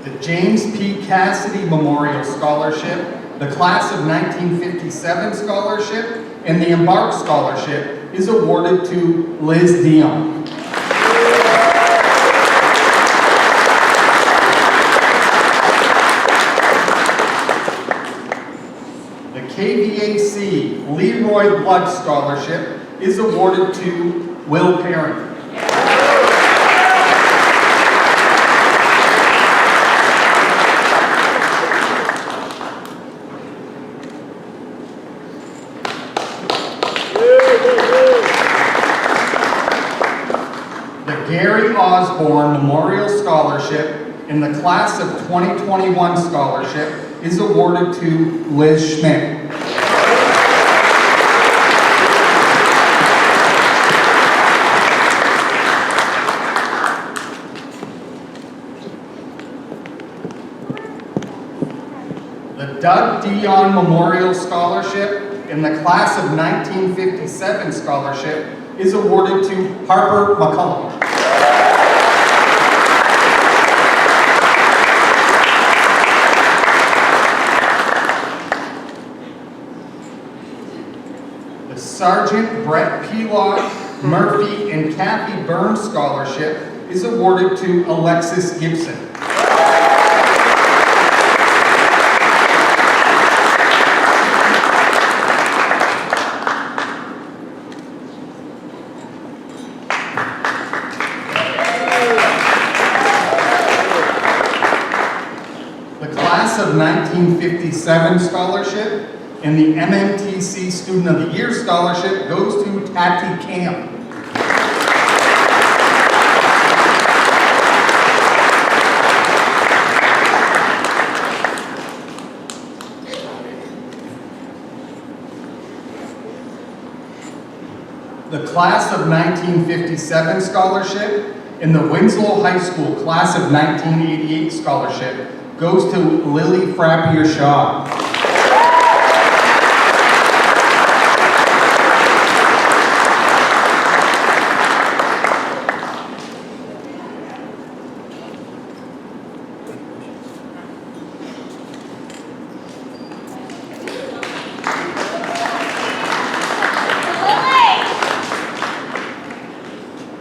The James P. Cassidy Memorial Scholarship, the Class of 1957 Scholarship, and the Embark Scholarship is awarded to Liz Dion. The KVAC Leroy Blood Scholarship is awarded to Will Parent. The Gary Osborne Memorial Scholarship and the Class of 2021 Scholarship is awarded to Liz Schmidt. The Doug Dion Memorial Scholarship and the Class of 1957 Scholarship is awarded to Harper McCullum. The Sergeant Brett Pelock, Murphy, and Kathy Burns Scholarship is awarded to Alexis Gibson. Of 1957 Scholarship and the MMTC Student of the Year Scholarship goes to Tati Camp. The Class of 1957 Scholarship and the Winslow High School Class of 1988 Scholarship goes to Lily Frappier Shaw.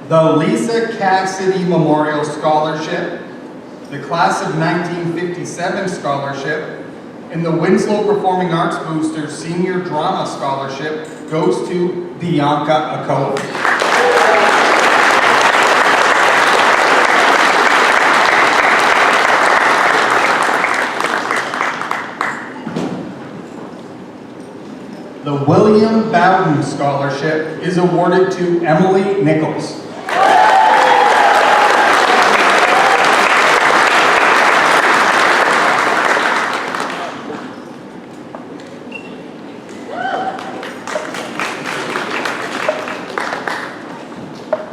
the Lisa Cassidy Memorial Scholarship, the Class of 1957 Scholarship, and the Winslow Performing Arts Boosters Senior Drama Scholarship goes to Bianca Akoa. The William Bowden Scholarship is awarded to Emily Nichols.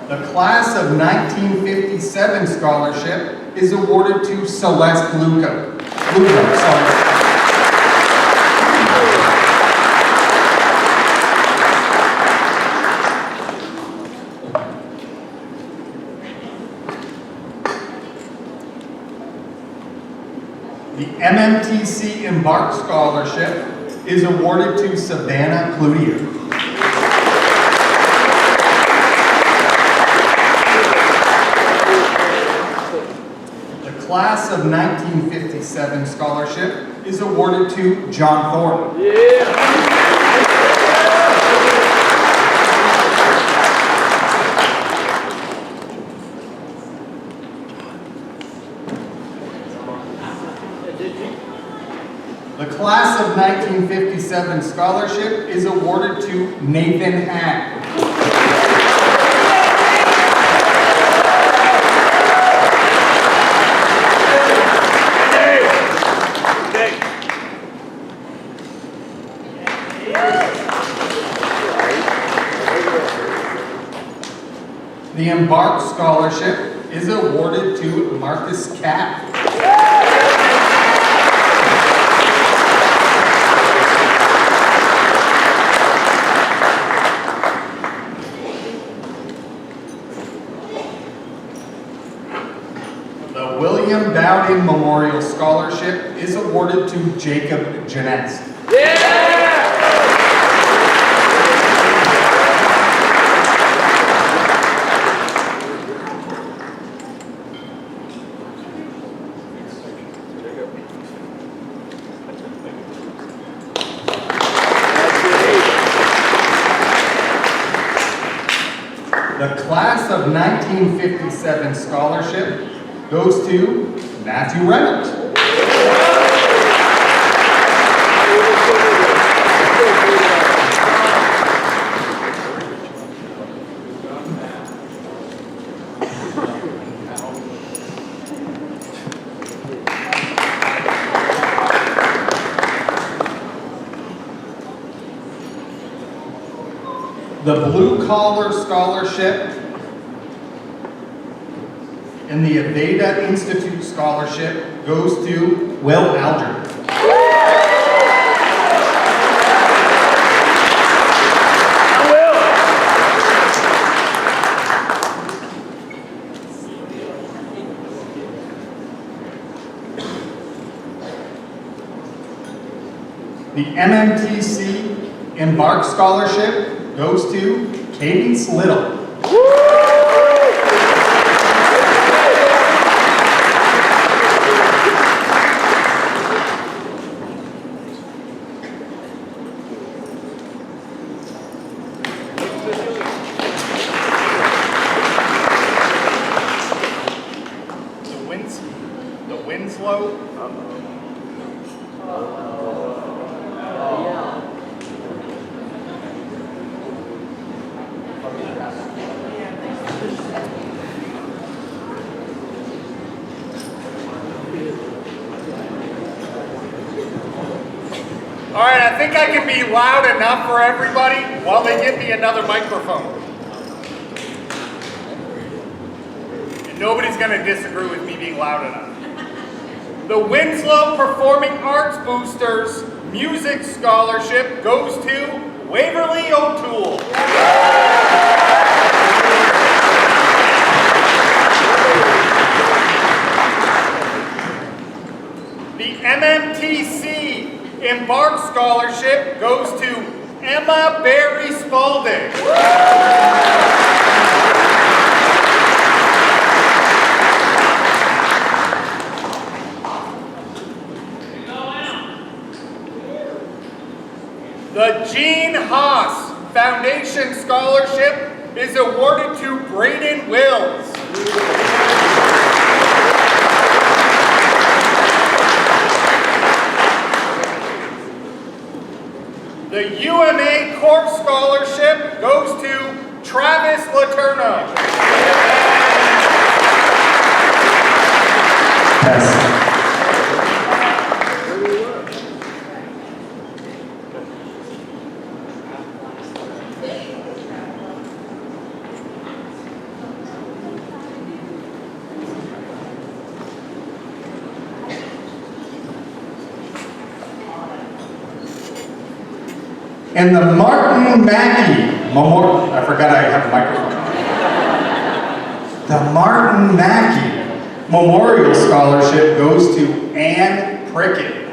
The Class of 1957 Scholarship is awarded to Celeste Luca. The MMTC Embark Scholarship is awarded to Savannah Cloutier. The Class of 1957 Scholarship is awarded to John Thornton. The Class of 1957 Scholarship is awarded to Nathan Hack. The Embark Scholarship is awarded to Marcus Capp. The William Bowden Memorial Scholarship is awarded to Jacob Janetz. The Class of 1957 Scholarship goes to Matthew Reynolds. The Blue Collar Scholarship and the Aveda Institute Scholarship goes to Will Alger. The MMTC Embark Scholarship goes to Cadence Little. The Winslow. All right, I think I can be loud enough for everybody while they get me another microphone. And nobody's going to disagree with me being loud enough. The Winslow Performing Arts Boosters Music Scholarship goes to Waverly O'Toole. The MMTC Embark Scholarship goes to Emma Barry Spalding. Scholarship is awarded to Braden Wills. The UMA Corp Scholarship goes to Travis Laterno. And the Martin Mackey Memorial, I forgot I have a microphone. The Martin Mackey Memorial Scholarship goes to Ann Prickett.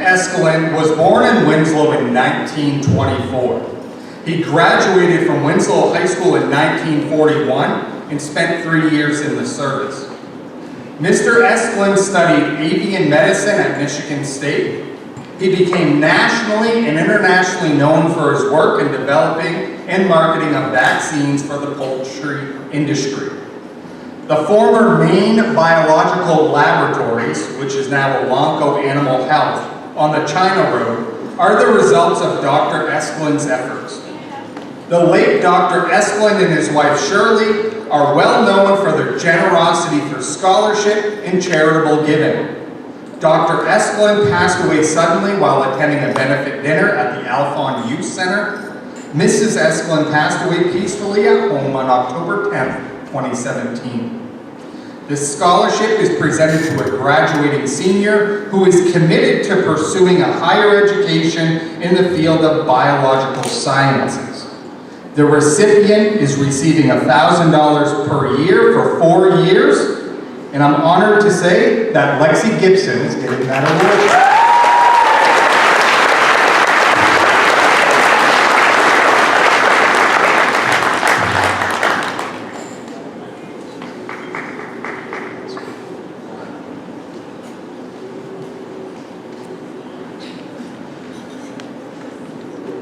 Eskelin was born in Winslow in 1924. He graduated from Winslow High School in 1941 and spent 3 years in the service. Mr. Eskelin studied avian medicine at Michigan State. He became nationally and internationally known for his work in developing and marketing of vaccines for the poultry industry. The former Maine Biological Laboratories, which is now Elanco Animal Health, on the China Road, are the results of Dr. Eskelin's efforts. The late Dr. Eskelin and his wife Shirley are well known for their generosity for scholarship and charitable giving. Dr. Eskelin passed away suddenly while attending a benefit dinner at the Alphon Youth Center. Mrs. Eskelin passed away peacefully at home on October 10th, 2017. This scholarship is presented to a graduating senior who is committed to pursuing a higher education in the field of biological sciences. The recipient is receiving $1,000 per year for 4 years, and I'm honored to say that Lexi Gibson is getting that award.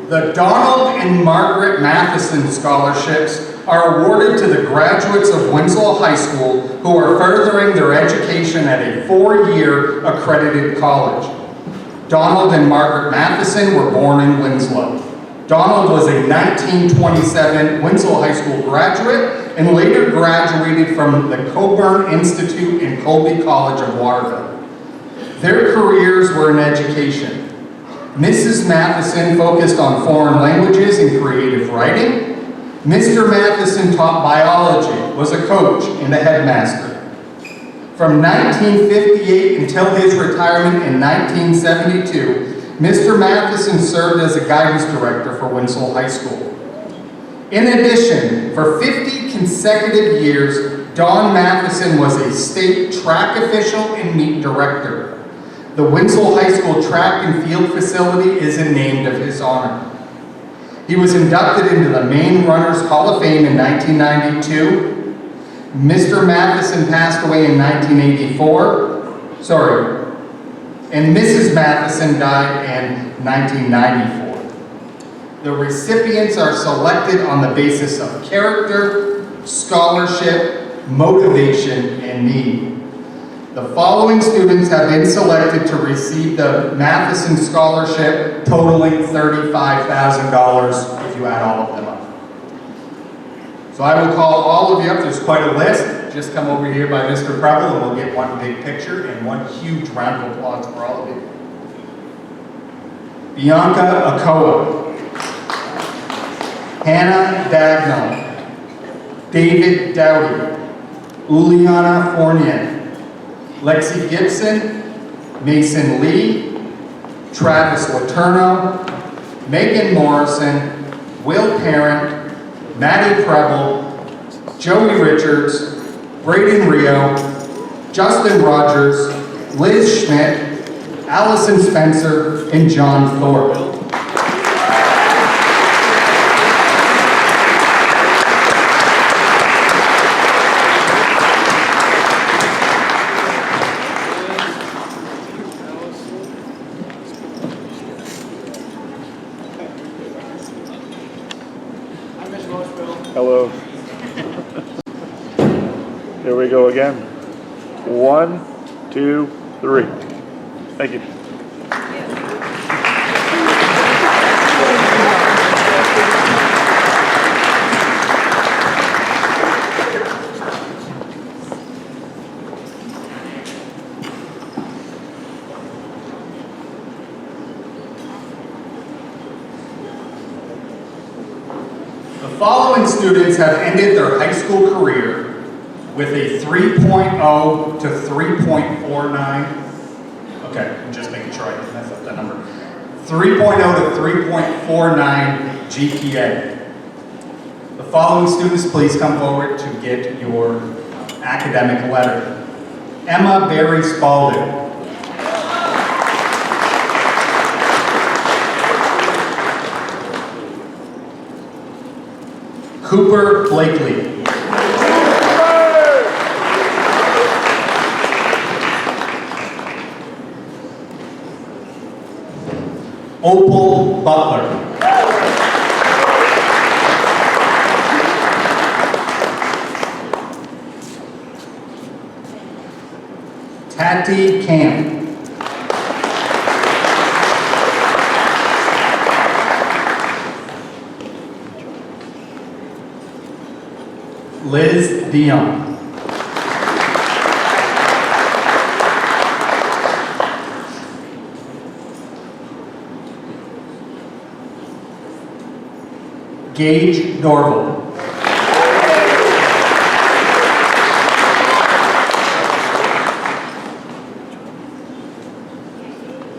The Donald and Margaret Matheson Scholarships are awarded to the graduates of Winslow High School who are furthering their education at a 4-year accredited college. Donald and Margaret Matheson were born in Winslow. Donald was a 1927 Winslow High School graduate and later graduated from the Coburn Institute and Colby College of Waterville. Their careers were in education. Mrs. Matheson focused on foreign languages and creative writing. Mr. Matheson taught biology, was a coach, and a headmaster. From 1958 until his retirement in 1972, Mr. Matheson served as a guidance director for Winslow High School. In addition, for 50 consecutive years, Don Matheson was a state track official and meet director. The Winslow High School track and field facility is named of his honor. He was inducted into the Maine Runners Hall of Fame in 1992. Mr. Matheson passed away in 1984. And Mrs. Matheson died in 1994. The recipients are selected on the basis of character, scholarship, motivation, and need. The following students have been selected to receive the Matheson Scholarship, totaling $35,000 if you add all of them up. So I will call all of you up. There's quite a list. Just come over here by Mr. Preble and we'll get one big picture and one huge round of applause for all of you. Bianca Akoa, Hannah Dagnall, David Dowdy, Uliana Fournier, Lexi Gibson, Mason Lee, Travis Laterno, Megan Morrison, Will Parent, Maddie Preble, Joey Richards, Braden Rio, Justin Rogers, Liz Schmidt, Allison Spencer, and John Thorpe. Hello. Here we go again. 1, 2, 3. Thank you. The following students have ended their high school career with a 3.0 to 3.49. Okay, I'm just making sure I didn't mess up that number. 3.0 to 3.49 GPA. The following students, please come forward to get your academic letter. Emma Barry Spalding. Cooper Blakely. Opal Butler. Tati Camp. Liz Dion. Gage Norval.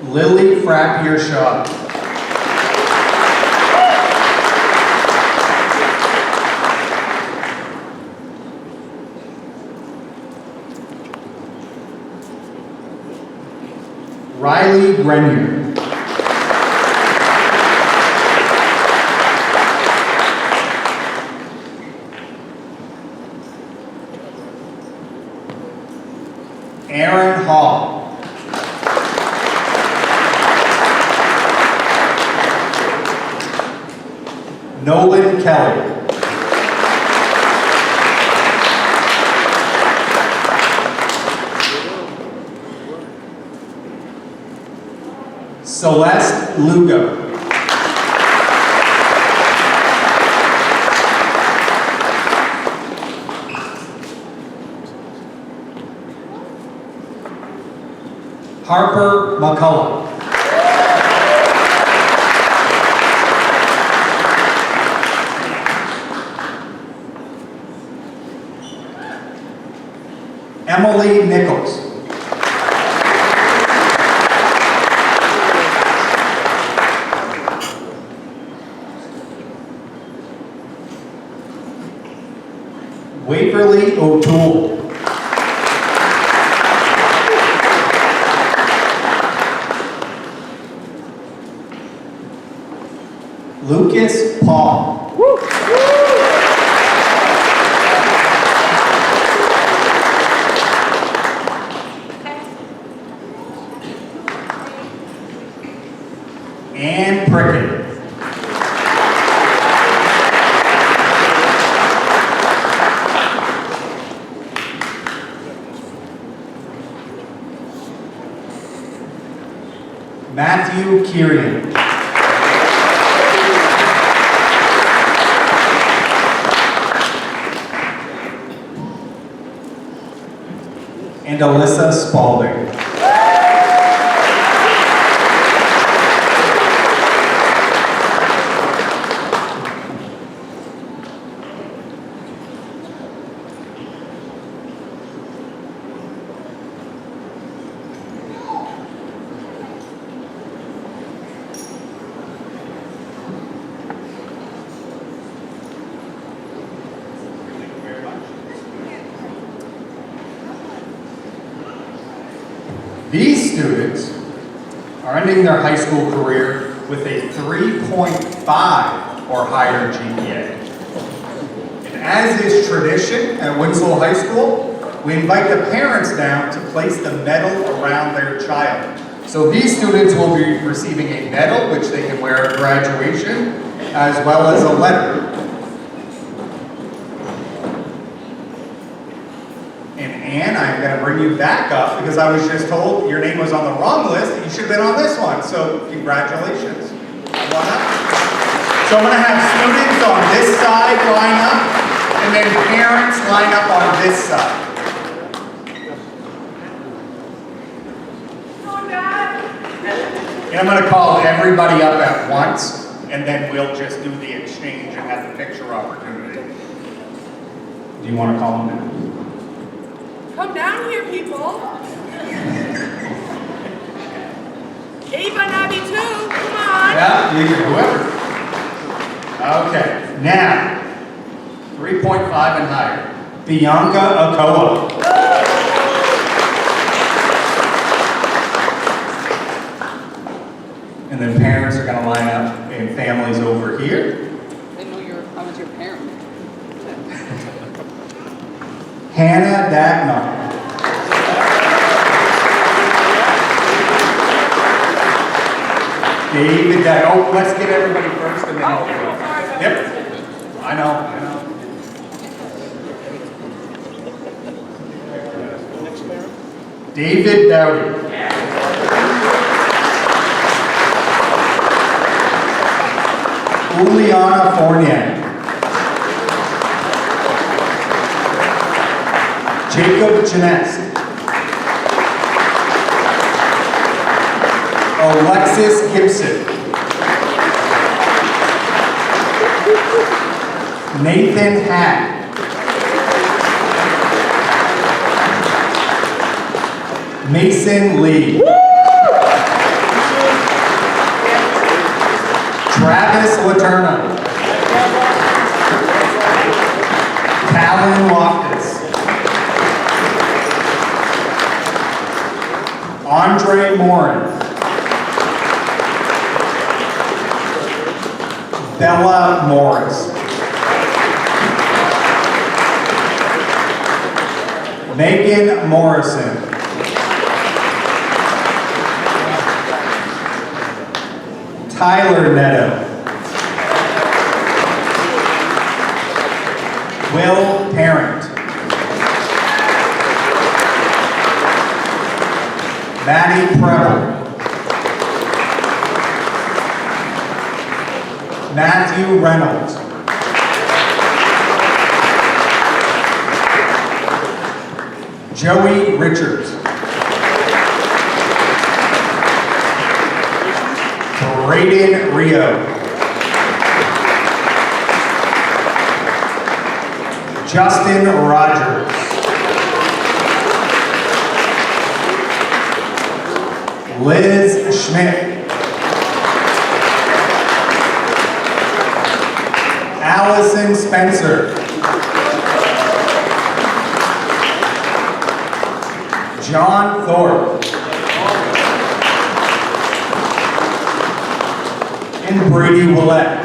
Lily Frappier Shaw. Riley Grenier. Aaron Hall. Nolan Kelly. Celeste Lugo. Harper McCullough. Emily Nichols. Waverly O'Toole. Lucas Paul. Ann Prickett. Matthew Kirian. And Alyssa Spalding. These students are ending their high school career with a 3.5 or higher GPA. And as is tradition at Winslow High School, we invite the parents down to place the medal around their child. So these students will be receiving a medal, which they can wear at graduation, as well as a letter. And Anne, I'm going to bring you back up because I was just told your name was on the wrong list and you should have been on this one. So congratulations. Come on up. So I'm going to have students on this side line up and then parents line up on this side. And I'm going to call everybody up at once, and then we'll just do the exchange and have the picture opportunity. Do you want to call them now? Come down here, people. Ava, Nabi too, come on. Yeah, you can, whoever. Okay, now, 3.5 and higher. Bianca Okoa. And then parents are going to line up and families over here. They know I was your parent. Hannah Dagmar. David Dag. Oh, let's get everybody first and then. Yep. I know. David Dowdy. Juliana Fournier. Jacob Janess. Alexis Gibson. Nathan Hack. Mason Lee. Travis Laterna. Callan Loftus. Andre Morin. Bella Morris. Megan Morrison. Tyler Netto. Will Parent. Maddie Preble. Matthew Reynolds. Joey Richards. Braden Rio. Justin Rogers. Liz Schmidt. Allison Spencer. John Thorpe. And Brady Willett.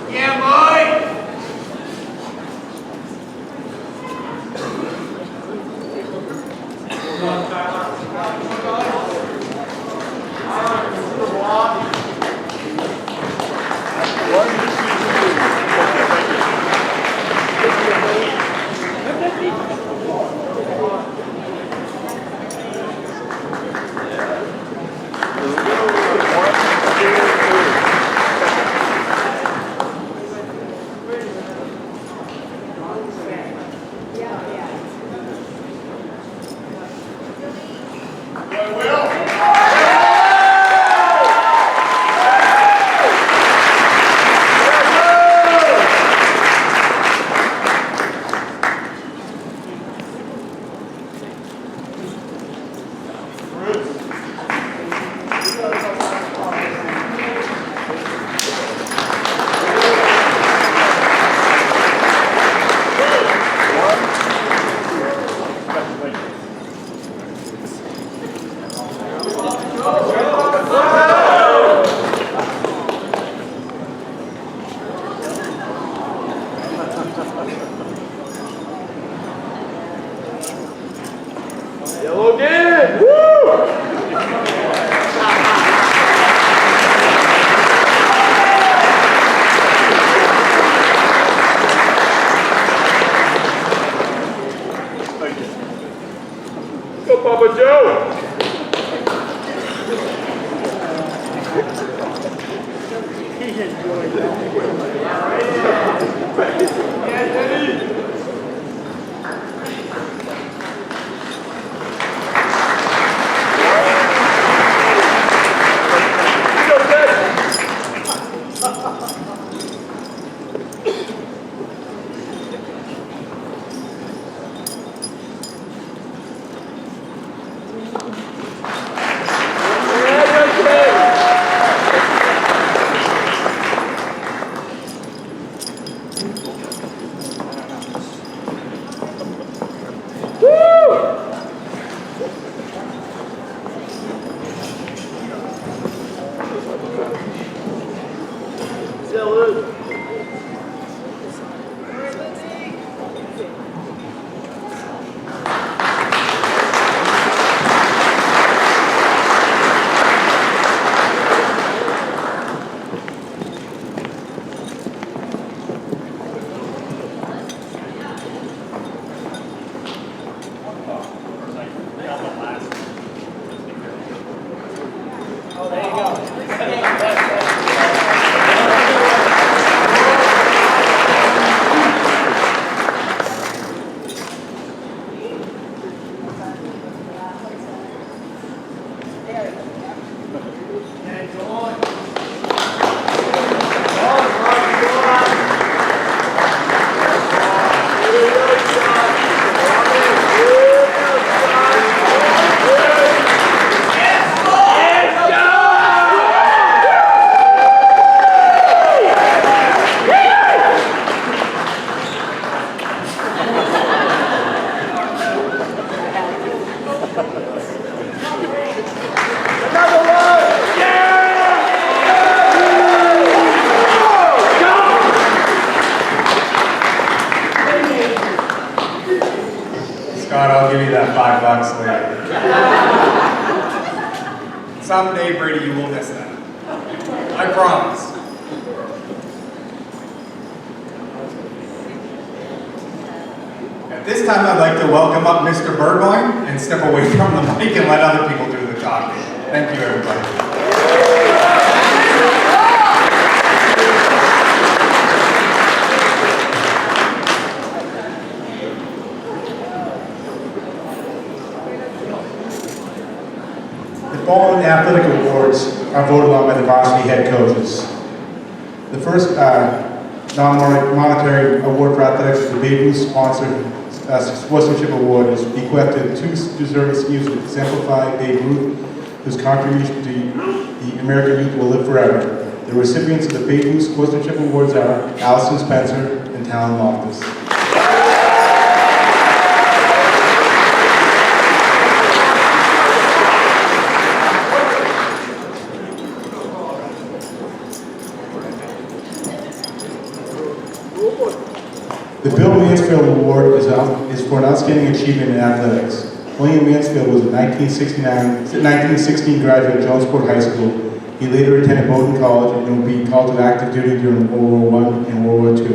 Yeah, boy! Yellow again! Woo! Go, Papa Joe! He's enjoying that. Yeah, Denny! Scott, I'll give you that $5 later. Someday, Brady, you will miss that. I promise. At this time, I'd like to welcome up Mr. Burgoyne and step away from the mic and let other people do the talking. Thank you, everybody. The following athletic awards are voted on by the varsity head coaches. The first non-monetary award for athletics is the Babe Ruth sponsored sportsmanship award is bequeathed to two deserving seniors who exemplify Babe Ruth, whose contribution to the American youth will live forever. The recipients of the Babe Ruth Sportsmanship Awards are Allison Spencer and Talon Loftus. The Bill Mansfield Award is for an outstanding achievement in athletics. William Mansfield was a 1916 graduate of Jonesport High School. He later attended Bowdoin College and would be called to active duty during World War I and World War II.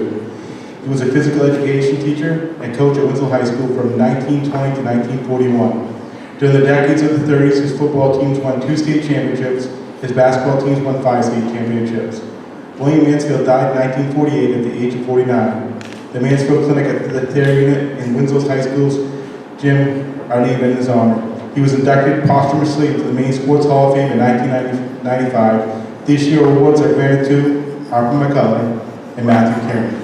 He was a physical education teacher and coach at Winslow High School from 1920 to 1941. During the decades of the 30s, his football teams won 2 state championships. His basketball teams won 5 state championships. William Mansfield died in 1948 at the age of 49. The Mansfield Clinic at the Thayer Unit in Winslow High School's gym are named in his honor. He was inducted posthumously into the Maine Sports Hall of Fame in 1995. This year, awards are granted to Harper McCullough and Matthew Cameron.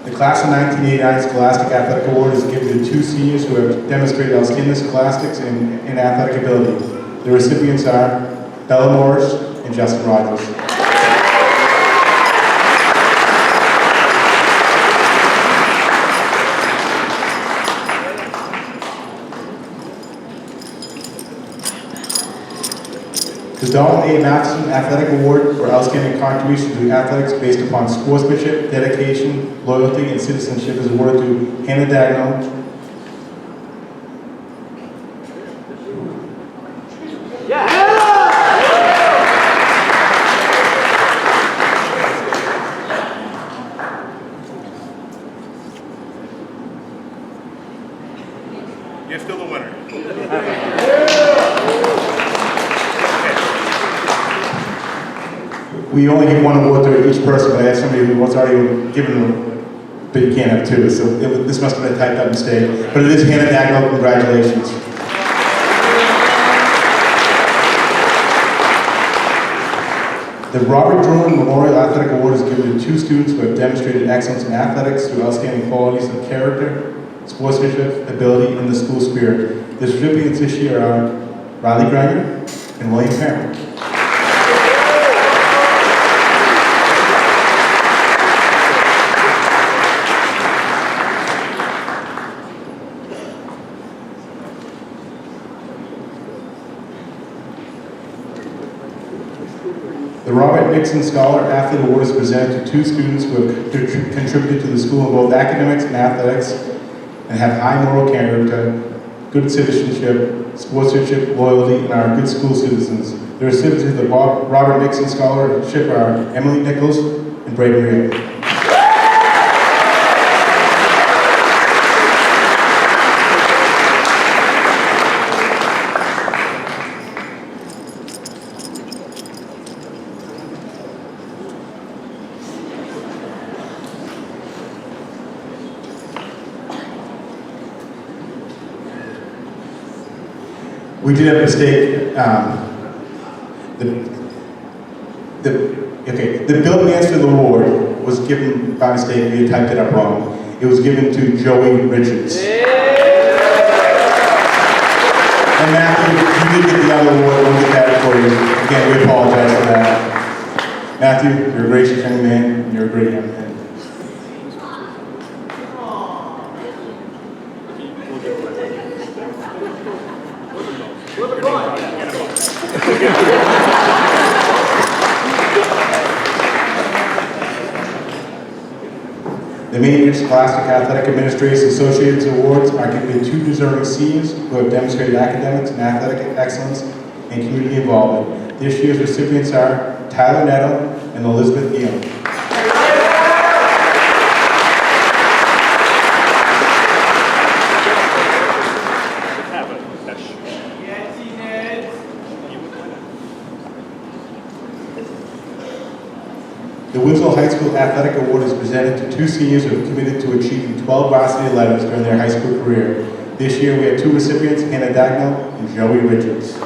The Class of 1989 Scholastic Athletic Award is given to 2 seniors who have demonstrated outstanding scholastics and athletic ability. The recipients are Bella Morris and Justin Rogers. The Donald A. Matheson Athletic Award for outstanding contribution to athletics based upon sportsmanship, dedication, loyalty, and citizenship is awarded to Hannah Dagno. You're still the winner. We only give 1 award to each person, but I had somebody who was already given them, but you can't have 2, so this must have been a typed up mistake. But it is Hannah Dagno, congratulations. The Robert Druin Memorial Athletic Award is given to 2 students who have demonstrated excellence in athletics through outstanding qualities of character, sportsmanship, ability, and the school spirit. The recipients this year are Riley Greiner and William Parent. The Robert Nixon Scholar Athlete Award is presented to 2 students who have contributed to the school in both academics and athletics and have high moral character, good citizenship, sportsmanship, loyalty, and are good school citizens. The recipients of the Robert Nixon Scholarship are Emily Nichols and Braden Real. We did have a mistake. The Bill Mansfield Award was given by mistake. We had typed it up wrong. It was given to Joey Richards. And Matthew, you did get the other award. We'll get that for you. Again, we apologize for that. Matthew, you're a gracious young man, and you're a great young man. The Maine Scholastic Athletic Administrators Associates Awards are given to 2 deserving seniors who have demonstrated academics and athletic excellence and community involvement. This year's recipients are Tyler Netto and Elizabeth Neal. The Winslow High School Athletic Award is presented to 2 seniors who have committed to achieving 12 varsity letters during their high school career. This year we had 2 recipients, Hannah Dagnall and Joey Richards.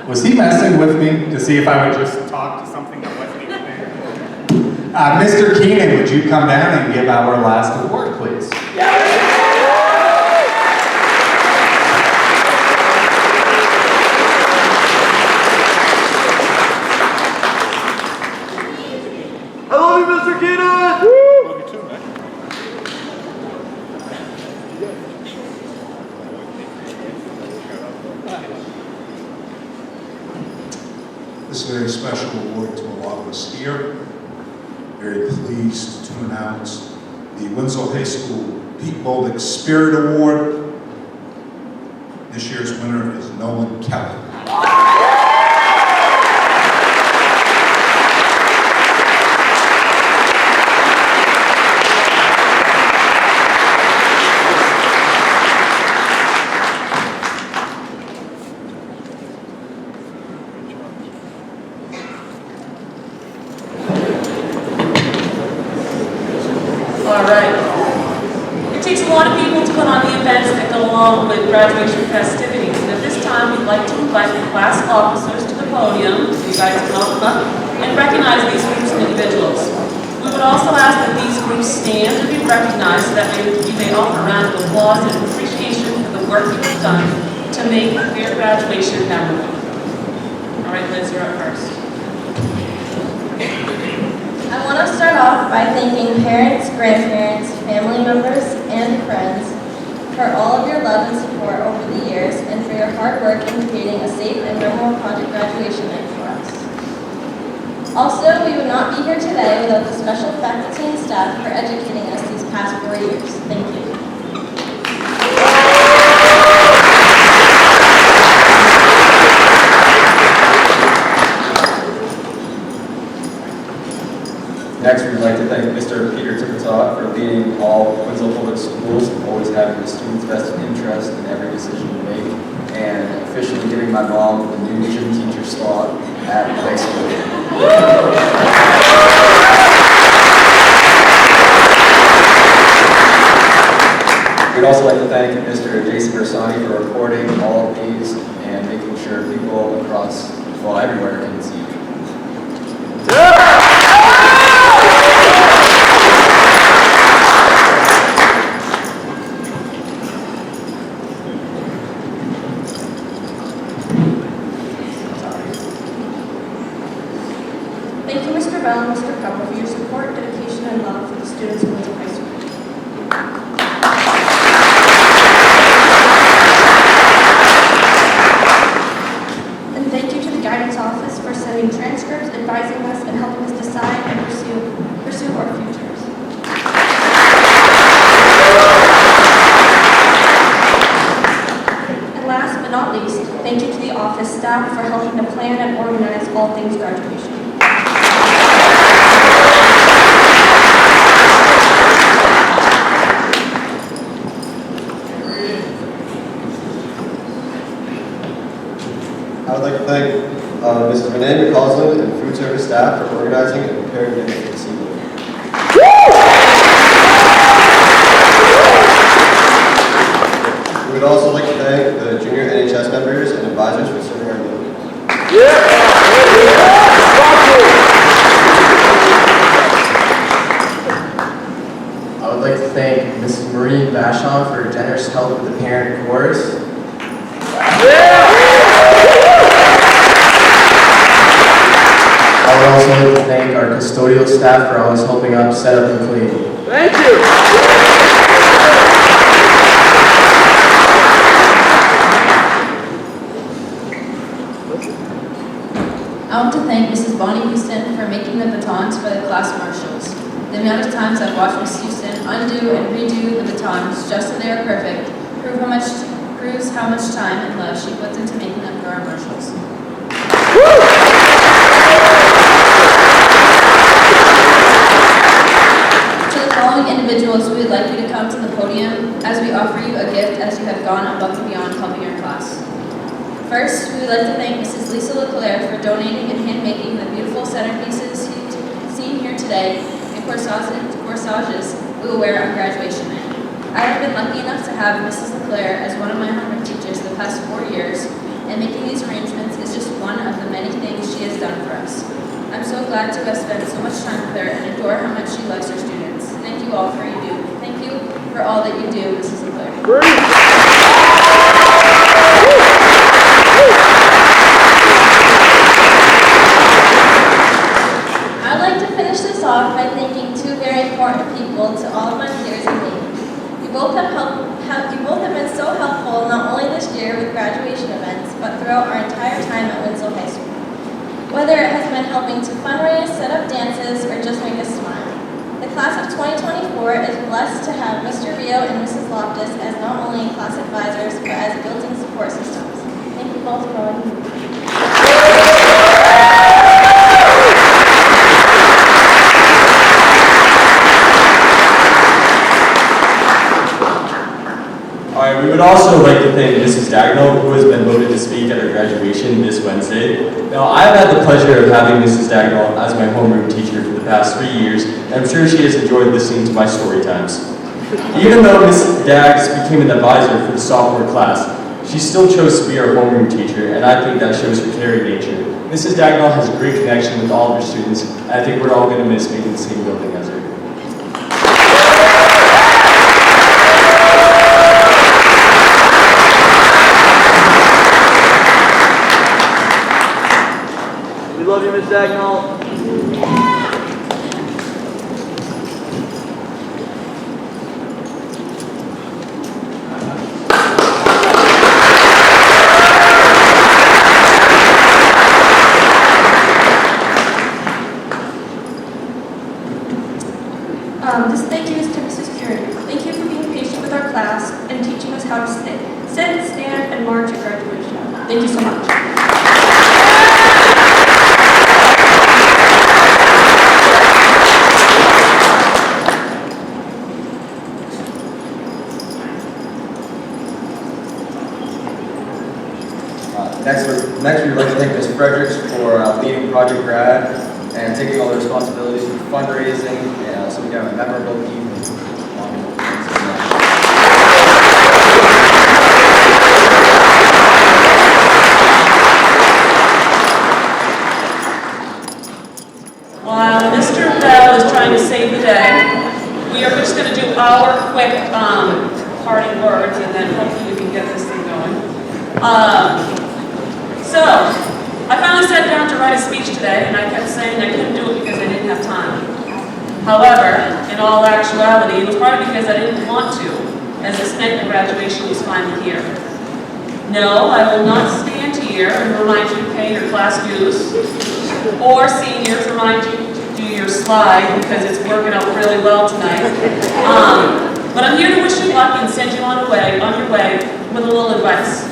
Was he messing with me to see if I would just talk to something that wasn't even there? Mr. Keenan, would you come down and give our last award, please? I love you, Mr. Keenan! Woo! Love you too, man. This is a very special award to a lot of us here. Very pleased to announce the Winslow High School Pete Boldick Spirit Award. This year's winner is Nolan Kelly. All right. It takes a lot of people to put on the events that go along with graduation festivities. And at this time, we'd like to invite the class officers to the podium. So you guys can all come up and recognize these groups and individuals. We would also ask that these groups stand to be recognized so that we may offer a round of applause and appreciation for the work that you've done to make their graduation memorable. All right, Liz, you're up first. I want to start off by thanking parents, grandparents, family members, and friends for all of your love and support over the years and for your hard work in creating a safe and memorable project graduation night for us. Also, we would not be here today without the special faculty and staff for educating us these past 4 years. Thank you. Next, we'd like to thank Mr. Peter Tippetot for leading all Winslow Public Schools, always having the students' best interest in every decision we make, and officially giving my mom the new gym teacher slot at high school. We'd also like to thank Mr. Jason Bersani for recording all of these and making sure people across, well, everywhere can see. Thank you, Mr. Bell and Mr. Pepper, for your support, dedication, and love for the students of Winslow High School. And thank you to the guidance office for sending transcripts, advising us, and helping us decide and pursue our futures. And last but not least, thank you to the office staff for helping to plan and organize all things graduation. I would like to thank Mrs. Renee McCausland and food service staff for organizing and preparing dinner for this evening. We would also like to thank the junior NHS members and advisors for serving our building. I would like to thank Mrs. Marie Vachon for her generous help with the parent chorus. I would also like to thank our custodial staff for always helping out set up and clean. Thank you. I want to thank Mrs. Mrs. Bonnie Houston for making the batons for the class marshals. The amount of times I've watched Mrs. Houston undo and redo the batons just so they are perfect proves how much time and love she puts into making them for our marshals. To the following individuals, we would like you to come to the podium as we offer you a gift as you have gone above and beyond helping your class. First, we would like to thank Mrs. Lisa LeClaire for donating and hand-making the beautiful centerpieces seen here today and corsages we will wear on graduation night. I have been lucky enough to have Mrs. LeClaire as one of my homeroom teachers the past 4 years, and making these arrangements is just one of the many things she has done for us. I'm so glad to have spent so much time with her and adore how much she loves her students. Thank you all for you do. Thank you for all that you do, Mrs. LeClaire. I'd like to finish this off by thanking two very important people to all of my peers and me. You both have been so helpful not only this year with graduation events, but throughout our entire time at Winslow High School. Whether it has been helping to fundraise, set up dances, or just make us smile. The class of 2024 is blessed to have Mr. Rio and Mrs. Loftus as not only class advisors, but as built-in support systems. Thank you both for all you do. Alright, we would also like to thank Mrs. Dagnall, who has been voted to speak at our graduation this Wednesday. Now, I've had the pleasure of having Mrs. Dagnall as my homeroom teacher for the past 3 years, and I'm sure she has enjoyed listening to my story times. Even though Mrs. Daggs became an advisor for the sophomore class, she still chose to be our homeroom teacher, and I think that shows her caring nature. Mrs. Dagnall has a great connection with all of her students, and I think we're all going to miss being in the same building as her. We love you, Miss Dagnall. This thank you is to Mrs. Curry. Thank you for being patient with our class and teaching us how to sit, stand, and march at graduation. Thank you so much. Next, we would like to thank Ms. Fredericks for leading Project Grad and taking all the responsibilities for fundraising, so we can have a memorable evening. While Mr. Bell is trying to save the day, we are just going to do our quick parting words, and then hopefully we can get this thing going. So, I finally sat down to write a speech today, and I kept saying I couldn't do it because I didn't have time. However, in all actuality, it was partly because I didn't want to, as this meant the graduation was finally here. No, I will not stand here and remind you to pay your class dues, or seniors remind you to do your slide because it's working out really well tonight. But I'm here to wish you luck and send you on your way with a little advice.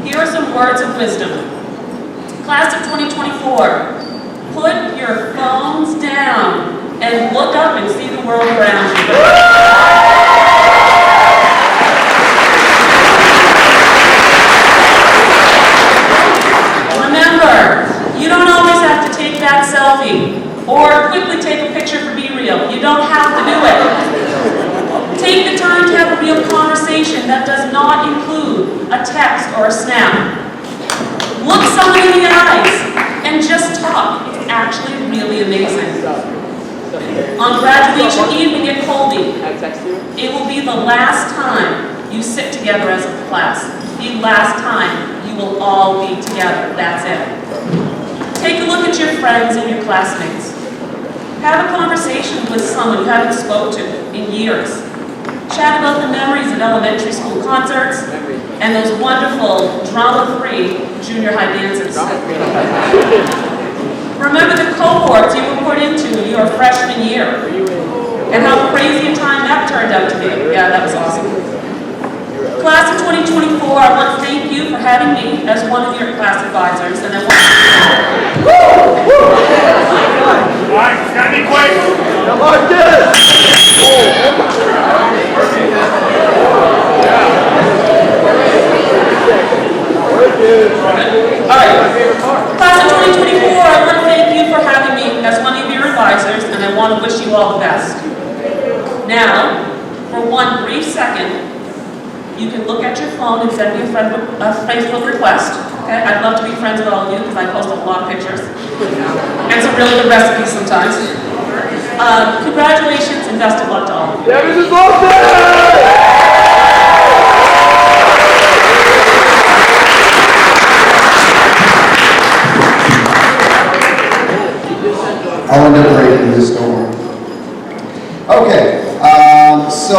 Here are some words of wisdom. Class of 2024, put your phones down and look up and see the world around you. Remember, you don't always have to take that selfie or quickly take a picture for Be Real. You don't have to do it. Take the time to have a real conversation that does not include a text or a snap. Look someone in the eyes and just talk. It's actually really amazing. On graduation evening at Colby, it will be the last time you sit together as a class. The last time you will all be together. That's it. Take a look at your friends and your classmates. Have a conversation with someone you haven't spoken to in years. Chat about the memories of elementary school concerts and those wonderful drama-free junior high dances. Remember the cohorts you were put into in your freshman year, and how crazy a time that turned out to be. Yeah, that was awesome. Class of 2024, I want to thank you for having me as one of your class advisors, and I want All right, gotta be quiet. Come on, get it! Alright, class of 2024, I want to thank you for having me as one of your advisors, and I want to wish you all the best. Now, for one brief second, you can look at your phone and send me a Facebook request. Okay, I'd love to be friends with all of you because I post a lot of pictures and some really good recipes sometimes. Congratulations and best of luck to all of you. Mrs. Wilson! I'll end up breaking this, don't worry. Okay, so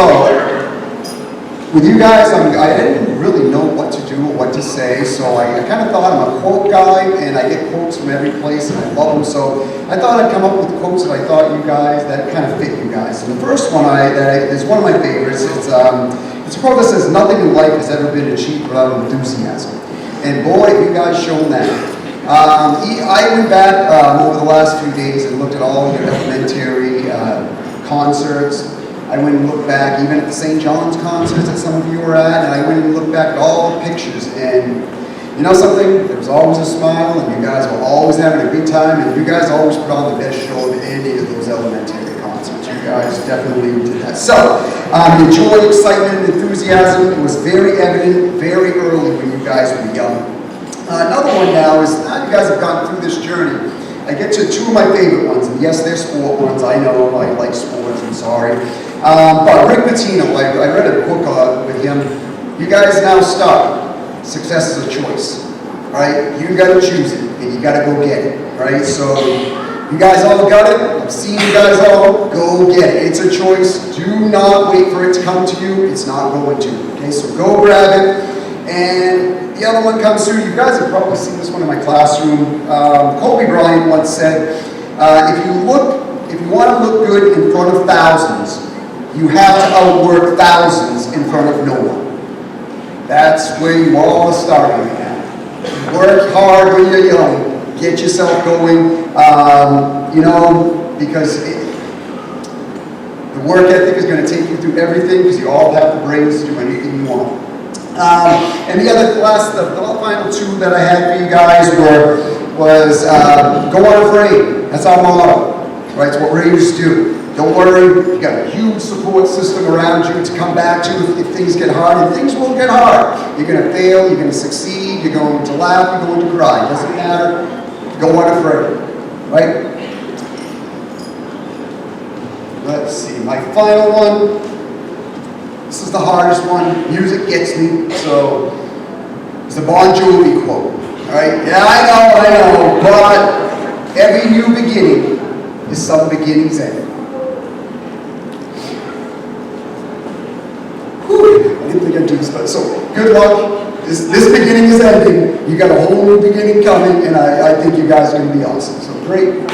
with you guys, I didn't really know what to do or what to say, so I kind of thought I'm a quote guy, and I get quotes from every place, and I love them, so I thought I'd come up with quotes that I thought you guys, that kind of fit you guys. And the first one is one of my favorites. It's a quote that says, "Nothing in life has ever been achieved without enthusiasm." And boy, have you guys shown that. I went back over the last few days and looked at all your elementary concerts. I went and looked back even at the St. John's concerts that some of you were at, and I went and looked back at all the pictures, and you know something? There was always a smile, and you guys were always having a good time, and you guys always put on the best show of any of those elementary concerts. You guys definitely did that. So, the joy, excitement, and enthusiasm, it was very evident very early when you guys were young. Another one now is, now you guys have gone through this journey, I get to two of my favorite ones, and yes, they're sport ones, I know, I like sports, I'm sorry. But Rick Pitino, I read a book with him. You guys now start. Success is a choice, right? You gotta choose it, and you gotta go get it, right? So, you guys all got it. I've seen you guys all. Go get it. It's a choice. Do not wait for it to come to you. It's not going to. Okay, so go grab it. And the other one comes through. You guys have probably seen this one in my classroom. Kobe Bryant once said, if you want to look good in front of thousands, you have to outwork thousands in front of no one. That's where you all are starting at. Work hard when you're young. Get yourself going, you know, because the work ethic is going to take you through everything, because you all have the brains to do anything you want. And the other the final two that I had for you guys was go unafraid. That's our motto, right? It's what Rangers do. Don't worry, you got a huge support system around you to come back to if things get hard, and things will get hard. You're going to fail, you're going to succeed, you're going to laugh, you're going to cry. It doesn't matter. Go unafraid, right? Let's see, my final one. This is the hardest one. Music gets me, so it's the Bon Jovi quote. All right? Yeah, I know, but every new beginning is some beginning's end. Whew, I didn't think I'd do this, but so good luck. This beginning is ending. You got a whole new beginning coming, and I think you guys are going to be awesome. So great.